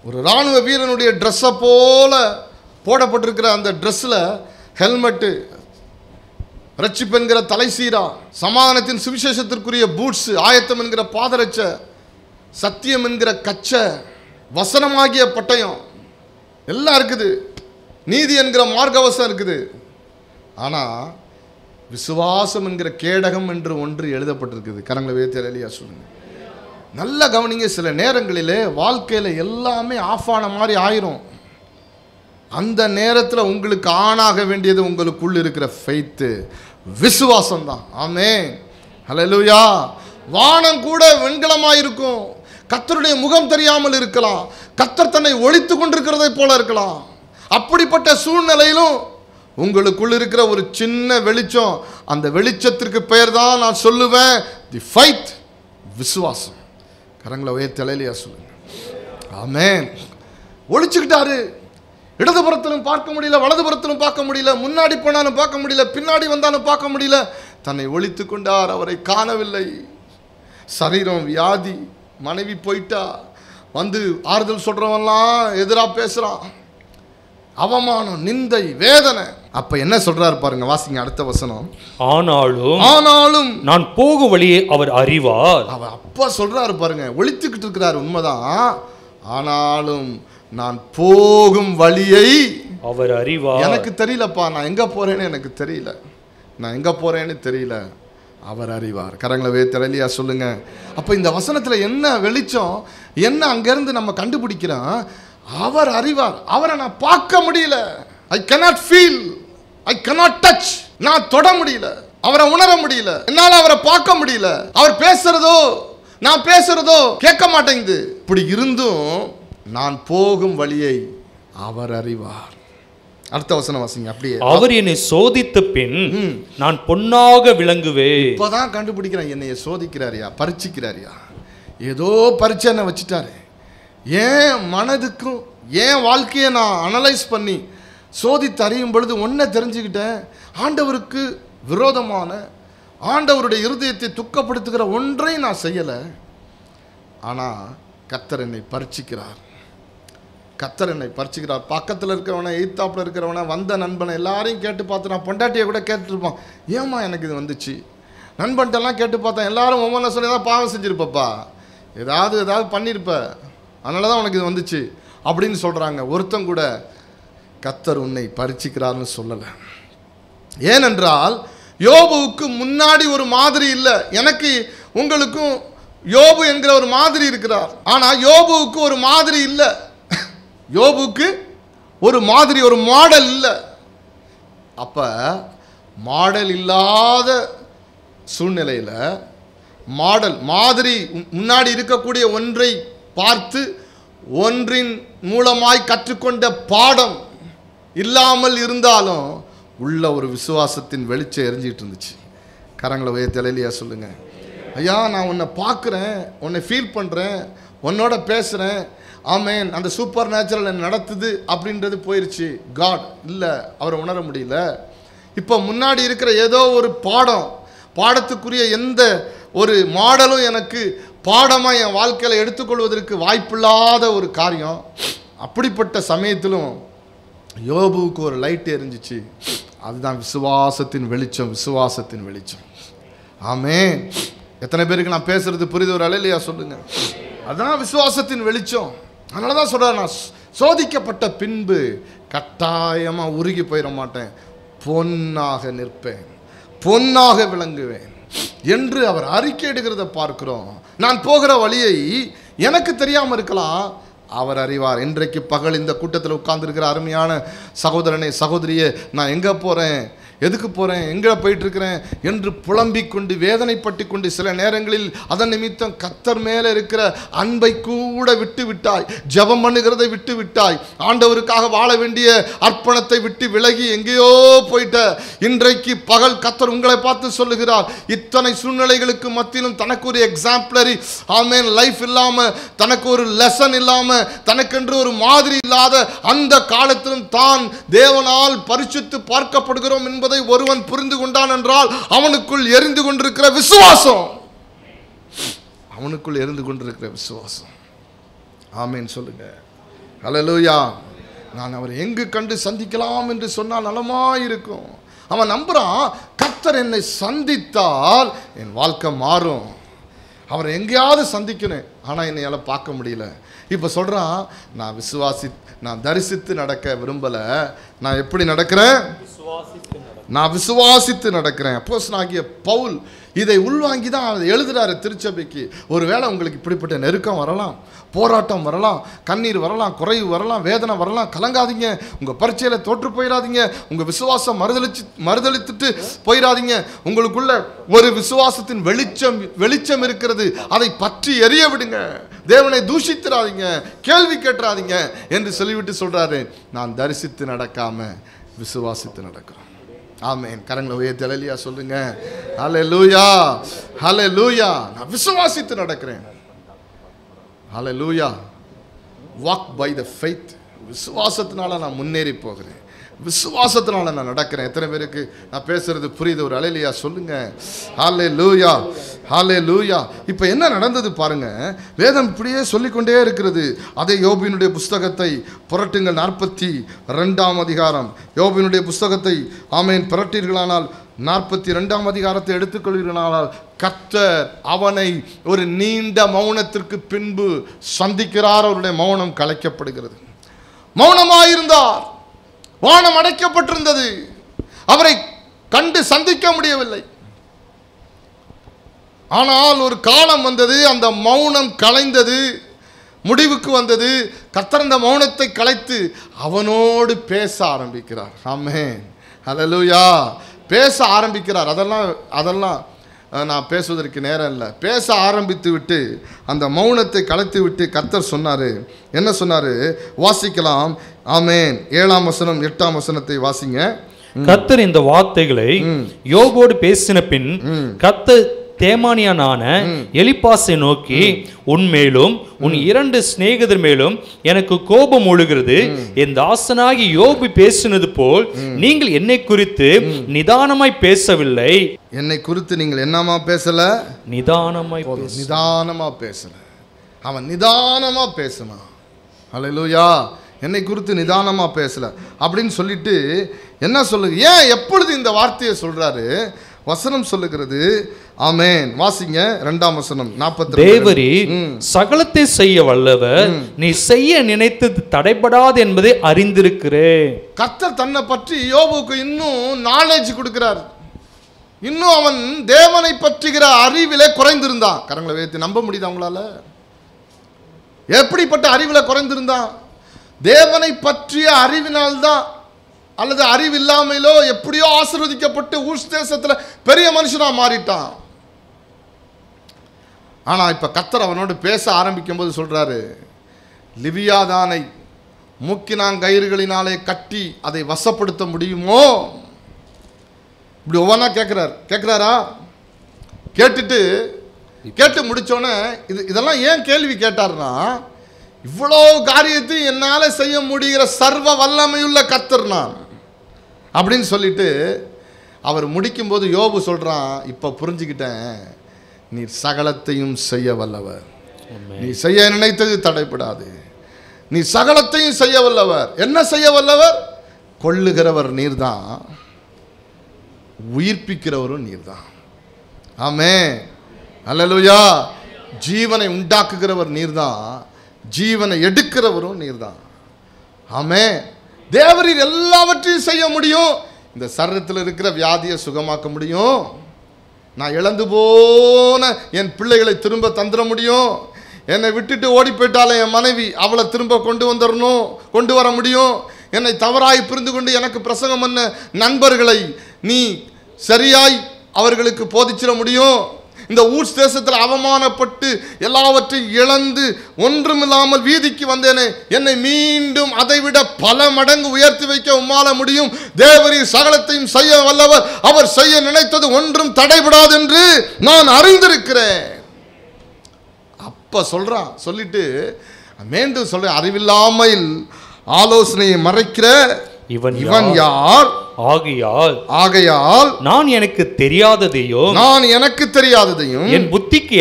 ஒரு இராணுவ வீரனுடைய ட்ரெஸ்ஸை போல போடப்பட்டிருக்கிற அந்த ட்ரெஸ்ஸில் ஹெல்மெட்டு, ரட்சிப்பு என்கிற தலைசீரா, சமாதானத்தின் சுவிசேஷத்திற்குரிய பூட்ஸ், ஆயத்தம் என்கிற பாதரட்ச, சத்தியம் என்கிற கச்ச, வசனமாகிய பட்டயம் எல்லாம் இருக்குது. நீதி என்கிற மார்க்கவசம் இருக்குது. ஆனால் விசுவாசம் என்கிற கேடகம் என்று ஒன்று எழுதப்பட்டிருக்குது. கரங்களை உயர்த்தி சொல்லுங்க. நல்ல கவனிங்க. சில நேரங்களிலே வாழ்க்கையில் எல்லாமே ஆஃப் ஆன மாதிரி ஆயிரும். அந்த நேரத்தில் உங்களுக்கு ஆனாக வேண்டியது உங்களுக்குள் இருக்கிற ஃபெய்த்து, விசுவாசம் தான். ஆமென், ஹல்லேலூயா. வானம் கூட வெண்கலமாக இருக்கும். கர்த்தருடைய முகம் தெரியாமல் இருக்கலாம். கர்த்தர் தன்னை ஒளித்து கொண்டிருக்கிறதை போல இருக்கலாம். அப்படிப்பட்ட சூழ்நிலையிலும் உங்களுக்குள் இருக்கிற ஒரு சின்ன வெளிச்சம், அந்த வெளிச்சத்திற்கு பெயர் தான் நான் சொல்லுவேன் தி ஃபைத், விசுவாசம். கரங்களை உயர்த்தி சொல்லுங்க. ஆமென். ஒளிச்சுக்கிட்டாரு. இடதுபுறத்திலும் பார்க்க முடியல, வலதுபுறத்திலும் பார்க்க முடியல, முன்னாடி போனாலும் பார்க்க முடியல, பின்னாடி வந்தாலும் பார்க்க முடியல. தன்னை ஒளித்து கொண்டார், அவரை காணவில்லை. சரீரம் வியாதி, மனைவி போயிட்டா, வந்து ஆறுதல் சொல்றவன்லாம் எதிராக பேசுறான், அவமானம், நிந்தை, வேதனை. அப்ப என்ன சொல்றாரு பாருங்க, வாசிங்க அடுத்த வசனம். ஆனாலும் நான் போகும் வழியை அவர் அறிவார். அவர் அப்பா சொல்றாரு பாருங்க, ஒளித்துக்கிட்டு இருக்கிறார் உண்மைதான். ஆனாலும் நான் போகும் வழியை அவர் அறிவார். எனக்கு தெரியலப்பா, நான் எங்க போறேன்னு எனக்கு தெரியல, நான் எங்க போறேன்னு தெரியல, அவர் அறிவார். கரங்களை உயர்த்தி சொல்லுங்க. அப்ப இந்த வசனத்துல என்ன வெளிச்சம், என்ன அங்கிருந்து நம்ம கண்டுபிடிக்கிறோம்? அவர் அறிவார். அவரை நான் பார்க்க முடியல. I cannot feel, I cannot touch. நான் தொட முடியல, அவரை உணர முடியல, என்னால அவரை பார்க்க முடியல. அவர் பேசுறதோ நான் பேசுறதோ கேட்க மாட்டேங்குது. இப்படி இருந்தும் நான் போகும் வழியை அவர் அறிவார். அடுத்த வசனம் வாசிங்க. அப்படியே அவர் என்னை சோதித்த பின் நான் பொன்னாக விளங்குவேன். இப்பதான் கண்டுபிடிக்கிறேன், என்னைய சோதிக்கிறாரியா, பரீட்சிக்கிறாரியா. ஏதோ பரீட்சை என்ன வச்சுட்டாரு. ஏன் மனதுக்கும் ஏன் வாழ்க்கையை நான் அனலைஸ் பண்ணி சோதித்து அறியும் பொழுது ஒன்றை தெரிஞ்சுக்கிட்டேன். ஆண்டவருக்கு விரோதமான, ஆண்டவருடைய இருதயத்தை துக்கப்படுத்துகிற ஒன்றையும் நான் செய்யலை. ஆனால் கர்த்தர் என்னை பரீட்சிக்கிறார். கர்த்தர் என்னை பரீட்சிக்கிறார். பக்கத்தில் இருக்கிறவனை, எய்த்தாப்பில் இருக்கிறவனை, வந்த நண்பனை எல்லாரையும் கேட்டு பார்த்து, நான் பொண்டாட்டியை கூட கேட்டுருப்பான், ஏம்மா எனக்கு இது வந்துச்சு. நண்பன்ட்டெல்லாம் கேட்டு பார்த்தேன், எல்லாரும் ஒவ்வொன்றை சொல்லி தான் பாவம் செஞ்சுருப்பப்பா, ஏதாவது பண்ணியிருப்ப, அதனால தான் உனக்கு இது வந்துச்சு அப்படின்னு சொல்கிறாங்க. ஒருத்தன் கூட கர்த்தர் உன்னை பரீட்சிக்கிறார்னு சொல்லலை. ஏனென்றால் யோபுவுக்கு முன்னாடி ஒரு மாதிரி இல்லை. எனக்கு உங்களுக்கும் யோபு என்கிற ஒரு மாதிரி இருக்கிறார். ஆனால் யோபுவுக்கு ஒரு மாதிரி இல்லை. யோபுக்கு ஒரு மாதிரி, ஒரு மாடல் இல்லை. அப்போ மாடல் இல்லாத சூழ்நிலையில் மாதிரி முன்னாடி இருக்கக்கூடிய ஒன்றை பார்த்து ஒன்றின் மூலமாய் கற்றுக்கொண்ட பாடம் இல்லாமல் இருந்தாலும் உள்ள ஒரு விசுவாசத்தின் வெளிச்சம் எரிஞ்சிட்டு இருந்துச்சு. கரங்களை உயர்த்தி சொல்லுங்க. ஐயா, நான் உன்னை பார்க்குறேன், உன்னை ஃபீல் பண்ணுறேன், உன்னோட பேசுகிறேன், ஆமேன், அந்த சூப்பர் நேச்சுரல் என்ன நடத்துது அப்படின்றது போயிடுச்சு. காட் இல்லை, அவரை உணர முடியல. இப்போ முன்னாடி இருக்கிற ஏதோ ஒரு பாடத்துக்குரிய எந்த ஒரு மாடலும் எனக்கு பாடமாக என் வாழ்க்கையில் எடுத்துக்கொள்வதற்கு வாய்ப்பில்லாத ஒரு காரியம். அப்படிப்பட்ட சமயத்திலும் யோபுவுக்கு ஒரு லைட் எரிஞ்சிச்சு. அதுதான் விசுவாசத்தின் வெளிச்சம், விசுவாசத்தின் வெளிச்சம். ஆமென். எத்தனை பேருக்கு நான் பேசுறது புரியுது? ஒரு அல்லேலூயா சொல்லுங்க. அதுதான் விசுவாசத்தின் வெளிச்சம். அதனால தான் சொல்கிறேன், நான் சோதிக்கப்பட்ட பின்பு கட்டாயமாக உருகி போயிட மாட்டேன், பொன்னாக நிற்பேன், பொன்னாக விளங்குவேன். என்று அவர் அறிக்கையிடுகிறத பார்க்கிறோம். நான் போகிற வழியை எனக்கு தெரியாமல் இருக்கலாம், அவர் அறிவார். இன்றைக்கு பகல் இந்த கூட்டத்தில் உட்கார்ந்துருக்கிற அருமையான சகோதரனே சகோதரியே, நான் எங்கே போகிறேன், எதுக்கு போகிறேன், எங்கே போயிட்டுருக்கிறேன் என்று புலம்பிக் கொண்டு வேதனைப்பட்டு கொண்டு சில நேரங்களில் அதன் நிமித்தம் கர்த்தர் மேலே இருக்கிற அன்பை கூட விட்டு விட்டாய், ஜெபம் பண்ணுகிறதை விட்டு விட்டாய், ஆண்டவருக்காக வாழ வேண்டிய அர்ப்பணத்தை விட்டு விலகி எங்கேயோ போயிட்ட. இன்றைக்கு பகல் கர்த்தர் உங்களை பார்த்து சொல்லுகிறார், இத்தனை சூழ்நிலைகளுக்கு மத்தியிலும் தனக்கு ஒரு எக்ஸாம்பிளரி ஆமென் லைஃப் இல்லாமல், தனக்கு ஒரு லெசன் இல்லாமல், தனக்கென்று ஒரு மாதிரி இல்லாத அந்த காலத்திலும் தான் தேவனால் பரிசுத்து பார்க்கப்படுகிறோம் என்பதை ஒருவன் புரிந்து கொண்டான் என்றால் அவனுக்குள் எரிந்து கொண்டிருக்கிற விசுவாசம், அவனுக்குள் எரிந்து கொண்டிருக்கிற விசுவாசம். ஆமென் சொல்லுங்க. ஹல்லேலூயா. நான் அவரை எங்கு கண்டு சந்திக்கலாம் என்று சொன்னால் நலமாயிருக்கும். அவன் நம்புறான், கர்த்தர் என்னை சந்தித்தால் என் வாழ்க்கை மாறும். அவரை எங்கேயாவது சந்திக்கணும், ஆனால் என்னையால் பார்க்க முடியல. இப்போ சொல்கிறான், நான் தரிசித்து நடக்க விரும்பலை, நான் எப்படி நடக்கிறேன், நான் விசுவாசித்து நடக்கிறேன். அப்போஸ்தலனாகிய பவுல் இதை உள்வாங்கி தான் அதை எழுதுறாரு திருச்சபைக்கு. ஒருவேளை உங்களுக்கு இப்படிப்பட்ட நெருக்கம் வரலாம், போராட்டம் வரலாம், கண்ணீர் வரலாம், குறைவு வரலாம், வேதனை வரலாம், கலங்காதீங்க. உங்கள் பரீட்சையில் தோற்று போயிடாதீங்க, உங்கள் விசுவாசம் மறுதளித்துட்டு போயிடாதீங்க. உங்களுக்குள்ள ஒரு விசுவாசத்தின் வெளிச்சம் இருக்கிறது, அதை பற்றி எரிய விடுங்க. தேவனை தூஷித்திராதீங்க, கேள்வி கேட்டுறாதீங்க என்று சொல்லிவிட்டு சொல்றாரு, நான் தரிசித்து நடக்காம விசுவாசித்து நடக்கிறோம். ஆமென். கரங்களை உயர்த்தி அல்லேலூயா சொல்லுங்க. ஹல்லேலூயா, ஹல்லேலூயா. நான் விசுவாசித்து நடக்கிறேன். ஹல்லேலூயா. Walk by the faith. விசுவாசத்தினால நான் முன்னேறி போகிறேன், விசுவாசத்தினால நான் நடக்கிறேன். எத்தனை பேருக்கு நான் பேசுறது புரியுது? ஒரு அல்லேலூயா சொல்லுங்க. ஹல்லேலூயா, ஹல்லேலூயா. இப்போ என்ன நடந்தது பாருங்க, வேதம் இப்படியே சொல்லிக்கொண்டே இருக்கிறது. அதே யோபினுடைய புஸ்தகத்தை புரட்டுங்கள், 42ஆம் அதிகாரம். யோபினுடைய புஸ்தகத்தை ஆமென் புரட்டீர்களானால் 42ஆம் அதிகாரத்தை எடுத்துக்கொள்வீர்களானால் கர்த்தர் அவனை ஒரு நீண்ட மௌனத்திற்கு பின்பு சந்திக்கிறார். அவருடைய மௌனம் கலைக்கப்படுகிறது. மௌனமாயிருந்தார், வானம் அடைக்கப்பட்டிருந்தது, அவரை கண்டு சந்திக்க முடியவில்லை. ஆனால் ஒரு காலம் வந்தது, அந்த மௌனம் கலைந்தது, முடிவுக்கு வந்தது. கர்த்தர் அந்த மௌனத்தை கலைத்து அவனோடு பேச ஆரம்பிக்கிறார். ஆமென், ஹல்லேலூயா. பேச ஆரம்பிக்கிறார். அதெல்லாம் நான் பேசுவதற்கு நேரம் இல்லை. பேச ஆரம்பித்து விட்டு அந்த மௌனத்தை கலைத்து விட்டு கர்த்தர் சொன்னார். என்ன சொன்னார் வாசிக்கலாம். ஆமென். 7ஆம் வசனம் 8ஆம் வசனத்தை வாசிங்க. கர்த்தர் இந்த வார்த்தைகளை யோபோடு பேசின பின் கர்த்தர் தேமானியனான எலிப்பாசை நோக்கி, உன்மேலும் உன் 2 சிநேகிதர் மேலும் எனக்கு கோபம் ஒழுகிறது. என் தாசனாகி யோபு பேசினது போல் நீங்கள் என்னை குறித்து நிதானமாய் பேசவில்லை. என்னை குறித்து நீங்கள் என்னமா பேசல? நிதானமா பேசல. அவன் நிதானமா பேசினான். ஹல்லேலூயா. என்னை குறித்து நிதானமா பேசல அப்படின்னு சொல்லிட்டு என்ன சொல்லுங்க, ஏன் எப்பொழுது இந்த வார்த்தையை சொல்றாரு? வசனம் சொல்லுகிறது. ஆமென். வாசிங்க 2ஆம் வசனம் 42. தேவரீர் சகலத்தை செய்ய வல்லவர், நீ செய்ய நினைத்தது தடைபடாது என்பதை அறிந்திருக்கிறேன். கர்த்தர் தன்னை பற்றி யோபுக்கு இன்னும் நாலேஜ் கொடுக்கிறார். இன்னும் அவன் தேவனை பற்றுகிற அறிவிலே குறைந்திருந்தான். கரங்களை வைத்து நம்ப முடியுது அவங்களால? எப்படிப்பட்ட அறிவில குறைந்திருந்தான்? தேவனை பற்றிய அறிவினால்தான், அல்லது அறிவில்லாமலோ எப்படியோ ஆசீர்வதிக்கப்பட்டு ஊர் தேசத்தில் பெரிய மனுஷனா மாறிட்டான். ஆனா இப்ப கர்த்தர் அவனோடு பேச ஆரம்பிக்கும் போது சொல்றாரு, லிவியாதானை மூக்கினாங்கயிறுகளினாலே கட்டி அதை வசப்படுத்த முடியுமோ? இப்படி ஒவ்வொன்றா கேட்கிறாரா? கேட்டு முடிச்சோன்னே இதெல்லாம் ஏன் கேள்வி கேட்டார்னா, இவ்வளோ காரியத்தையும் என்னால் செய்ய முடிகிற சர்வ வல்லமையுள்ள கர்த்தர் நான் அப்படின்னு சொல்லிட்டு அவர் முடிக்கும்போது யோபு சொல்றான், இப்போ புரிஞ்சுக்கிட்டேன், நீ சகலத்தையும் செய்ய வல்லவர், நீ செய்ய நினைத்தது தடைப்படாது, நீ சகலத்தையும் செய்ய வல்லவர். என்ன செய்ய வல்லவர்? கொல்லுகிறவர் நீர்தான், உயிர்ப்பிக்கிறவரும் நீர்தான். ஆமென், அல்லேலூயா. ஜீவனை உண்டாக்குகிறவர் நீர்தான், ஜீவனை எடுக்கிறவரும் நீர்தான். ஆமென். தேவரீர் எல்லாவற்றையும் செய்ய முடியும். இந்த சரீரத்தில் இருக்கிற வியாதியை சுகமாக்க முடியும், நான் இழந்து போன என் பிள்ளைகளை திரும்ப தந்துட முடியும். என்னை விட்டுட்டு ஓடி போயிட்டாலே என் மனைவி, அவளை திரும்ப கொண்டு வர முடியும். என்னை தவறாய் புரிந்து கொண்டு எனக்கு பிரசங்கம் பண்ண நண்பர்களை நீ சரியாய் அவர்களுக்கு போதிச்சிட முடியும். இந்த ஊர் தேசத்தில் அவமானப்பட்டு எல்லாவற்றையும் இழந்து ஒன்றுமில்லாமல் வீதிக்கு வந்தேனே, என்னை மீண்டும் அதைவிட பல மடங்கு உயர்த்தி வைக்க உம்மால முடியும். தேவரீர் சகலத்தையும் செய்ய வல்லவர். அவர் செய்ய நினைத்தது ஒன்றும் தடைபடாது என்று நான் அறிந்திருக்கிறேன். அப்ப சொல்றான். சொல்லிட்டு மீண்டும் சொல்ற, அறிவில்லாமல் ஆலோசனையை மறைக்கிற இவன் யார்? ஆகையால் நான் எனக்கு தெரியாததையும் என் புத்திக்கு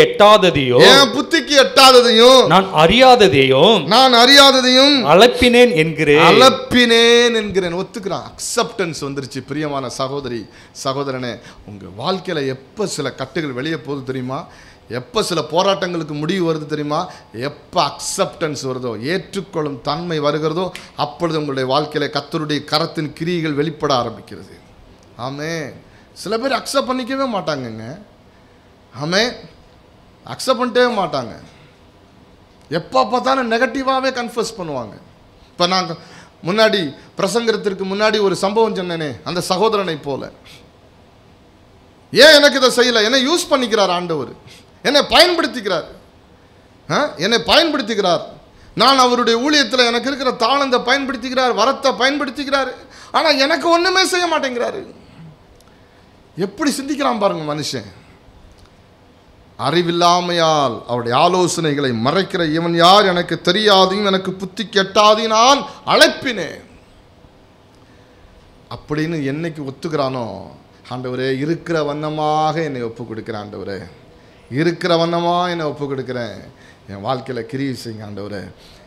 எட்டாததையும் நான் அறியாததையும் அலப்பினேன் என்கிறேன். ஒத்துக்கிறான். அக்செப்டன்ஸ் வந்துருச்சு. பிரியமான சகோதரி சகோதரனே, உங்க வாழ்க்கையில எப்ப சில கட்டுகள் வெளியே போகுது தெரியுமா? எப்போ சில போராட்டங்களுக்கு முடிவு வருது தெரியுமா? எப்போ அக்செப்டன்ஸ் வருதோ, ஏற்றுக்கொள்ளும் தன்மை வருகிறதோ, அப்பொழுது உங்களுடைய வாழ்க்கையில் கர்த்தருடைய கரத்தின் கிரியைகள் வெளிப்பட ஆரம்பிக்கிறது. ஆமே. சில பேர் அக்செப்ட் பண்ணிக்கவே மாட்டாங்கங்க. ஆமே, அக்செப்ட் பண்ணிட்டே மாட்டாங்க. எப்போ பார்த்தாலும் நெகட்டிவாகவே கன்ஃபஸ் பண்ணுவாங்க. இப்போ நாங்கள் முன்னாடி பிரசங்கத்திற்கு முன்னாடி ஒரு சம்பவம் சொன்னேனே, அந்த சகோதரனை போல. ஏன் எனக்கு இதை செய்யலை? என்னை யூஸ் பண்ணிக்கிறார் ஆண்டவர், என்னை பயன்படுத்திக்கிறார். நான் அவருடைய ஊழியத்தில் எனக்கு இருக்கிற தாளந்தை பயன்படுத்திக்கிறார், வரத்தை பயன்படுத்திக்கிறார். ஆனால் எனக்கு ஒன்றுமே செய்ய மாட்டேங்கிறாரு. எப்படி சிந்திக்கிறான் பாருங்க மனுஷன். அறிவில்லாமையால் அவருடைய ஆலோசனைகளை மறைக்கிற இவன் யார்? எனக்கு தெரியாதையும் எனக்கு புத்தி கெட்டாதையும் நான் அழைப்பினேன் அப்படின்னு என்னைக்கு ஒத்துக்கிறானோ, ஆண்டவரே இருக்கிற வண்ணமாக என்னை ஒப்பு கொடுக்கிறேன், ஆண்டவரே இருக்கிற வண்ணமாக என்னை ஒப்பு கொடுக்குறேன், என் வாழ்க்கையில் கிரியை செய்யுங்க ஆண்டவரே.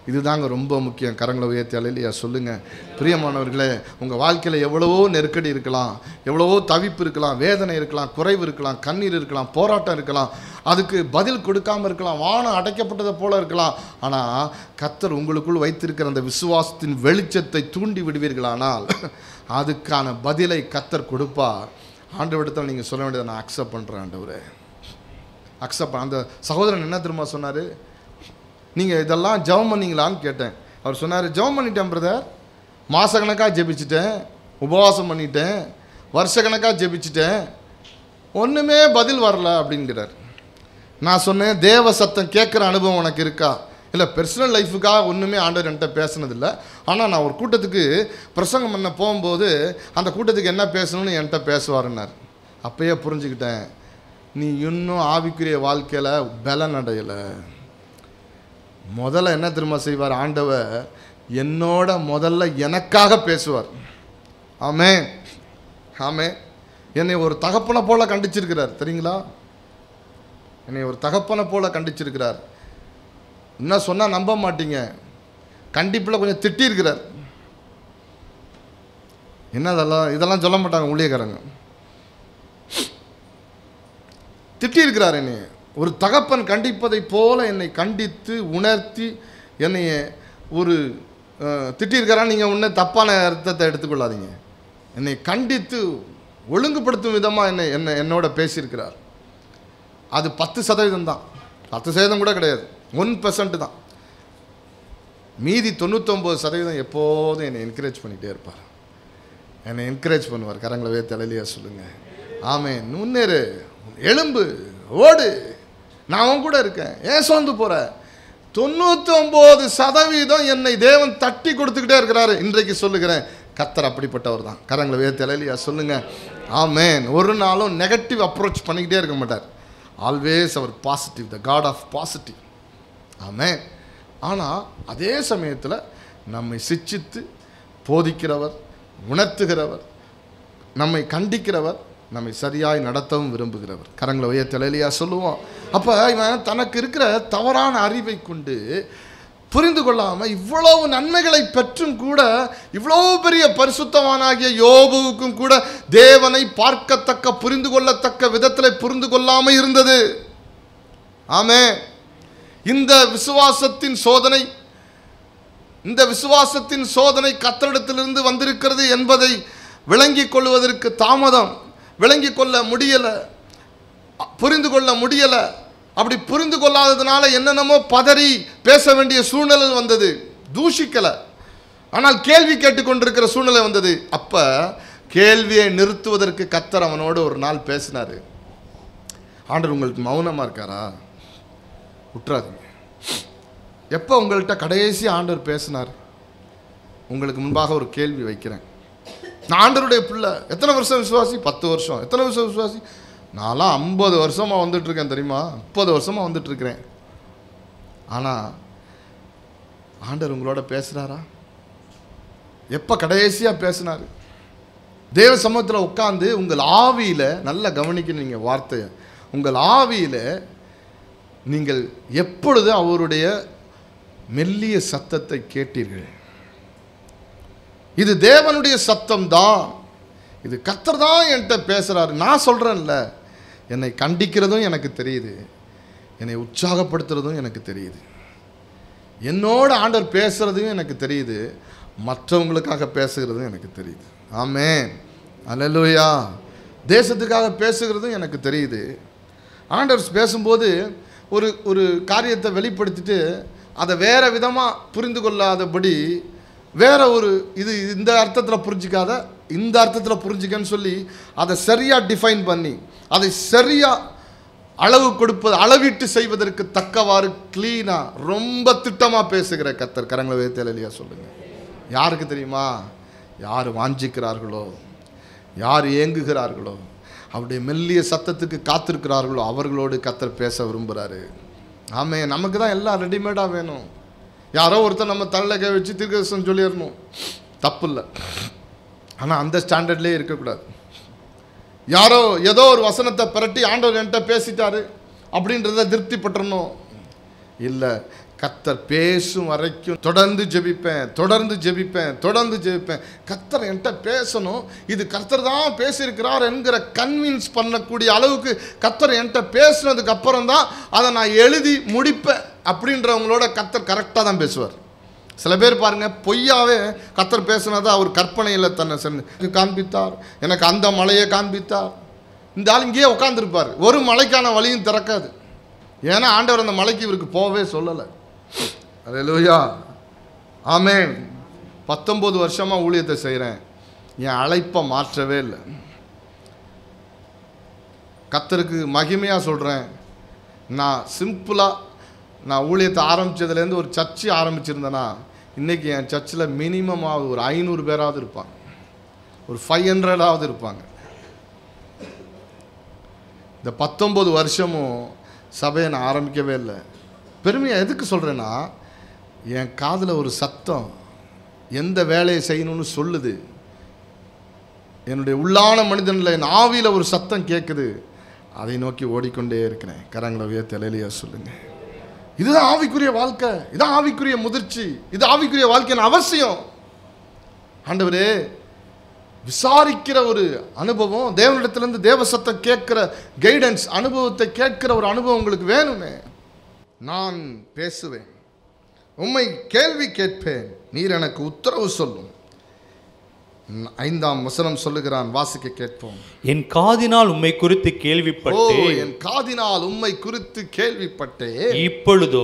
இதுதாங்க ரொம்ப முக்கியம். கரங்களை உயர்த்தி அல்லேலூயா சொல்லுங்கள். பிரியமானவர்களே, உங்கள் வாழ்க்கையில் எவ்வளவோ நெருக்கடி இருக்கலாம், எவ்வளவோ தவிப்பு இருக்கலாம், வேதனை இருக்கலாம், குறைவு இருக்கலாம், கண்ணீர் இருக்கலாம், போராட்டம் இருக்கலாம், அதுக்கு பதில் கொடுக்காமல் இருக்கலாம், வானம் அடைக்கப்பட்டதை போல இருக்கலாம். ஆனால் கர்த்தர் உங்களுக்குள் வைத்திருக்கிற அந்த விசுவாசத்தின் வெளிச்சத்தை தூண்டி விடுவீர்களானால் அதுக்கான பதிலை கர்த்தர் கொடுப்பார். ஆண்டவரிடத்தில் நீங்கள் சொல்ல வேண்டியதை, நான் அக்செப்ட் பண்ணுறேன் ஆண்டவரே, அக்செப்ட். அந்த சகோதரன் என்ன திரும்ப சொன்னார்? நீங்கள் இதெல்லாம் ஜெபம் பண்ணிங்களான்னு கேட்டேன். அவர் சொன்னார், ஜெபம் பண்ணிட்டேன் பிரதர், மாதக்கணக்காக ஜெபிச்சிட்டேன், உபவாசம் பண்ணிட்டேன், வருஷக்கணக்காக ஜெபிச்சிட்டேன், ஒன்றுமே பதில் வரல அப்படிங்கிறார். நான் சொன்னேன், தேவ சத்தம் கேட்குற அனுபவம் உனக்கு இருக்கா? இல்லை, பர்சனல் லைஃபுக்காக ஒன்றுமே ஆண்டவர் என்கிட்ட பேசினதில்லை. ஆனால் நான் ஒரு கூட்டத்துக்கு பிரசங்கம் பண்ண போகும்போது அந்த கூட்டத்துக்கு என்ன பேசணும்னு என்கிட்ட பேசுவாருன்னார். அப்பயே புரிஞ்சுக்கிட்டேன், நீ இன்னும் ஆவிக்குரிய வாழ்க்கையில் பலன் அடையலை. முதல்ல என்ன திரும்ப செய்வார் ஆண்டவர்? என்னோட முதல்ல எனக்காக பேசுவார். ஆமே ஆமே. என்னை ஒரு தகப்பனை போல கண்டிச்சிருக்கிறார் தெரியுங்களா? என்னை ஒரு தகப்பனை போல கண்டிச்சிருக்கிறார். என்ன சொன்னால் நம்ப மாட்டீங்க, கண்டிப்பில் கொஞ்சம் திட்டிருக்கிறார். என்ன இதெல்லாம் சொல்ல மாட்டாங்க ஊழியக்காரங்க. திட்டிருக்கிறார் என்னை. ஒரு தகப்பன் கண்டிப்பதை போல என்னை கண்டித்து உணர்த்தி என்னை ஒரு திட்டிருக்கிறான். நீங்கள் ஒன்றும் தப்பான அர்த்தத்தை எடுத்துக்கொள்ளாதீங்க. என்னை கண்டித்து ஒழுங்குபடுத்தும் விதமாக என்னோட பேசியிருக்கிறார். அது 10% தான், 10% கூட கிடையாது, 1% தான். மீதி 99% எப்போதும் என்னை என்கரேஜ் பண்ணிகிட்டே இருப்பார். என்னை என்கரேஜ் பண்ணுவார். கரங்களை உயர்த்தி அல்லேலூயா சொல்லுங்கள். ஆமென். முன்னேறு, எழும்பு, ஓடு, நான் அவன் கூட இருக்கேன், ஏன் சோர்ந்து போகிற? 99% என்னை தேவன் தட்டி கொடுத்துக்கிட்டே இருக்கிறாரு. இன்றைக்கு சொல்லுகிறேன், கர்த்தர் அப்படிப்பட்டவர் தான். கரங்களை உயர்த்தி அல்லேலூயா சொல்லுங்கள். ஆமென். ஒரு நாளும் நெகட்டிவ் அப்ரோச் பண்ணிக்கிட்டே இருக்க மாட்டார். ஆல்வேஸ் அவர் positive, the God of positive. ஆமென். ஆனால் அதே சமயத்தில் நம்மை சிட்சித்து போதிக்கிறவர், உணர்த்துகிறவர், நம்மை கண்டிக்கிறவர், நம்மை சரியாய் நடத்தவும் விரும்புகிறவர். கரங்களை உயர்த்தி அல்லேலூயா சொல்லுவோம். அப்போ இவன் தனக்கு இருக்கிற தவறான அறிவை கொண்டு புரிந்து கொள்ளாமல் இவ்வளவு நன்மைகளை பெற்றும் கூட, இவ்வளோ பெரிய பரிசுத்தவானாகிய யோபுவுக்கும் கூட தேவனை பார்க்கத்தக்க புரிந்து கொள்ளத்தக்க விதத்தில் புரிந்து கொள்ளாமல் இருந்தது. ஆமென். இந்த விசுவாசத்தின் சோதனை கர்த்தரிடத்திலிருந்து வந்திருக்கிறது என்பதை விளங்கிக் கொள்வதற்கு தாமதம், விளங்கிக் கொள்ள முடியலை. புரிந்து கொள்ள முடியலை. அப்படி புரிந்து கொள்ளாததுனால என்னென்னமோ பதறி பேச வேண்டிய சூழ்நிலை வந்தது. தூஷிக்கலை, ஆனால் கேள்வி கேட்டுக்கொண்டிருக்கிற சூழ்நிலை வந்தது. அப்போ கேள்வியை நிறுத்துவதற்கு கர்த்தர் அவனோடு ஒரு நாள் பேசினார். ஆண்டவர் உங்களுக்கு மௌனமாக இருக்காரா? விட்டுறாதீங்க. எப்போ உங்கள்கிட்ட கடைசி ஆண்டவர் பேசினார்? உங்களுக்கு முன்பாக ஒரு கேள்வி வைக்கிறேன். நான் ஆண்டவருடைய பிள்ளை. எத்தனை வருஷம் விசுவாசி? 10 வருஷம். எத்தனை வருஷம் விசுவாசி? நான்லாம் 50 வருஷமாக வந்துட்டுருக்கேன் தெரியுமா? 30 வருஷமாக வந்துட்டுருக்கிறேன். ஆனால் ஆண்டவர் உங்களோட பேசுகிறாரா? எப்போ கடைசியாக பேசினார்? தேவ சமூகத்தில் உட்காந்து உங்கள் ஆவியில் நல்லா கவனிக்கணும். நீங்கள் வார்த்தையை உங்கள் ஆவியில் நீங்கள் எப்பொழுது அவருடைய மெல்லிய சத்தத்தை கேட்டீர்கள்? இது தேவனுடைய சத்தம் தான். இது கர்த்தர் தான் என்கிட்ட பேசுகிறாரு. நான் சொல்கிறேன்ல, என்னை கண்டிக்கிறதும் எனக்கு தெரியுது, என்னை உற்சாகப்படுத்துறதும் எனக்கு தெரியுது, என்னோட ஆண்டவர் பேசுகிறதும் எனக்கு தெரியுது, மற்றவங்களுக்காக பேசுகிறதும் எனக்கு தெரியுது. ஆமென், அல்லேலூயா. தேசத்துக்காக பேசுகிறதும் எனக்கு தெரியுது. ஆண்டவர் பேசும்போது ஒரு காரியத்தை வெளிப்படுத்திட்டு அதை வேறு விதமாக புரிந்து கொள்ளாதபடி வேற ஒரு இது இந்த அர்த்தத்தில் புரிஞ்சிக்காத இந்த அர்த்தத்தில் புரிஞ்சிக்கன்னு சொல்லி அதை சரியாக டிஃபைன் பண்ணி அதை சரியாக அளவு கொடுப்பது, அளவிட்டு செய்வதற்கு தக்கவாறு க்ளீனாக ரொம்ப திட்டமாக பேசுகிற கர்த்தர். கரங்களை வைத்து அல்லேலூயா சொல்லுங்கள். யாருக்கு தெரியுமா? யார் வாஞ்சிக்கிறார்களோ, யார் ஏங்குகிறார்களோ, அவருடைய மெல்லிய சத்தத்துக்கு காத்திருக்கிறார்களோ அவர்களோடு கர்த்தர் பேச விரும்புகிறாரு. ஆமென். நமக்கு தான் எல்லாம் ரெடிமேடாக வேணும். யாரோ ஒருத்தர் நம்ம தலையில் கை வச்சு தீர்க்கதரிசனம் சொல்லிடணும், தப்பு இல்லை. ஆனால் அந்த ஸ்டாண்டர்ட்லேயே இருக்கக்கூடாது. யாரோ ஏதோ ஒரு வசனத்தை பிரட்டி ஆண்டவர் என்கிட்ட பேசிட்டாரு அப்படின்றத திருப்தி பற்றணும் இல்லை. கர்த்தர் பேசும் வரைக்கும் தொடர்ந்து ஜெபிப்பேன், தொடர்ந்து ஜெபிப்பேன், தொடர்ந்து ஜெபிப்பேன். கர்த்தர் என்கிட்ட பேசணும், இது கர்த்தர் தான் பேசியிருக்கிறார் என்கிற கன்வின்ஸ் பண்ணக்கூடிய அளவுக்கு கர்த்தர் என்கிட்ட பேசுனதுக்கு அப்புறம் தான் அதை நான் எழுதி முடிப்பேன் அப்படின்றவங்களோட கர்த்தர் கரெக்டாக தான் பேசுவார். சில பேர் பாருங்கள், பொய்யாவே கர்த்தர் பேசுனதை அவர் கற்பனையில் தன்னை சென்று காண்பித்தார், எனக்கு அந்த மலையை காண்பித்தார். இந்த ஆள் இங்கேயே உட்காந்துருப்பார், ஒரு மலைக்கான வழியும் திறக்காது. ஏன்னா ஆண்டவர் அந்த மலைக்கு இவருக்கு போகவே சொல்லலை. அல்லேலூயா, ஆமென். 19 வருஷமாக ஊழியத்தை செய்கிறேன், என் அழைப்பை மாற்றவே இல்லை. கர்த்தருக்கு மகிமையாக சொல்கிறேன். நான் சிம்பிளாக நான் ஊழியத்தை ஆரம்பித்ததுலேருந்து ஒரு சர்ச்சு ஆரம்பிச்சிருந்தேன்னா இன்றைக்கி என் சர்ச்சில் மினிமமாவது ஒரு 500 பேராவது இருப்பாங்க, ஒரு 500ஆவது இருப்பாங்க. இந்த 19 வருஷமும் சபையை நான் ஆரம்பிக்கவே இல்லை. பெருமையாக எதுக்கு சொல்கிறேன்னா, என் காதில் ஒரு சத்தம் எந்த வேலையை செய்யணும்னு சொல்லுது. என்னுடைய உள்ளான மனிதனில் என் ஆவியில் ஒரு சத்தம் கேட்குது, அதை நோக்கி ஓடிக்கொண்டே இருக்கிறேன். கரங்களை உயர்த்தி அல்லேலூயா சொல்லுங்கள். இதுதான் ஆவிக்குரிய வாழ்க்கை, இதுதான் ஆவிக்குரிய முதிர்ச்சி, இது ஆவிக்குரிய வாழ்க்கையின் அவசியம். ஆண்டவரே, விசாரிக்கிற ஒரு அனுபவம், தேவனிடத்திலிருந்து தேவ சத்தம் கேட்கிற கைடன்ஸ் அனுபவத்தை கேட்கிற ஒரு அனுபவம் உங்களுக்கு வேணுமே. நான் பேசுவேன், உம்மை கேள்வி கேட்பேன், நீர் எனக்கு உத்தரவு சொல்லும். 5ஆம் வசனம் சொல்லுகிறான், வாசிக்க கேட்போம். என் காதினால் உம்மை குறித்து கேள்விப்பட்டேன், என் காதினால் உம்மை குறித்து கேள்விப்பட்டேன், இப்பொழுதோ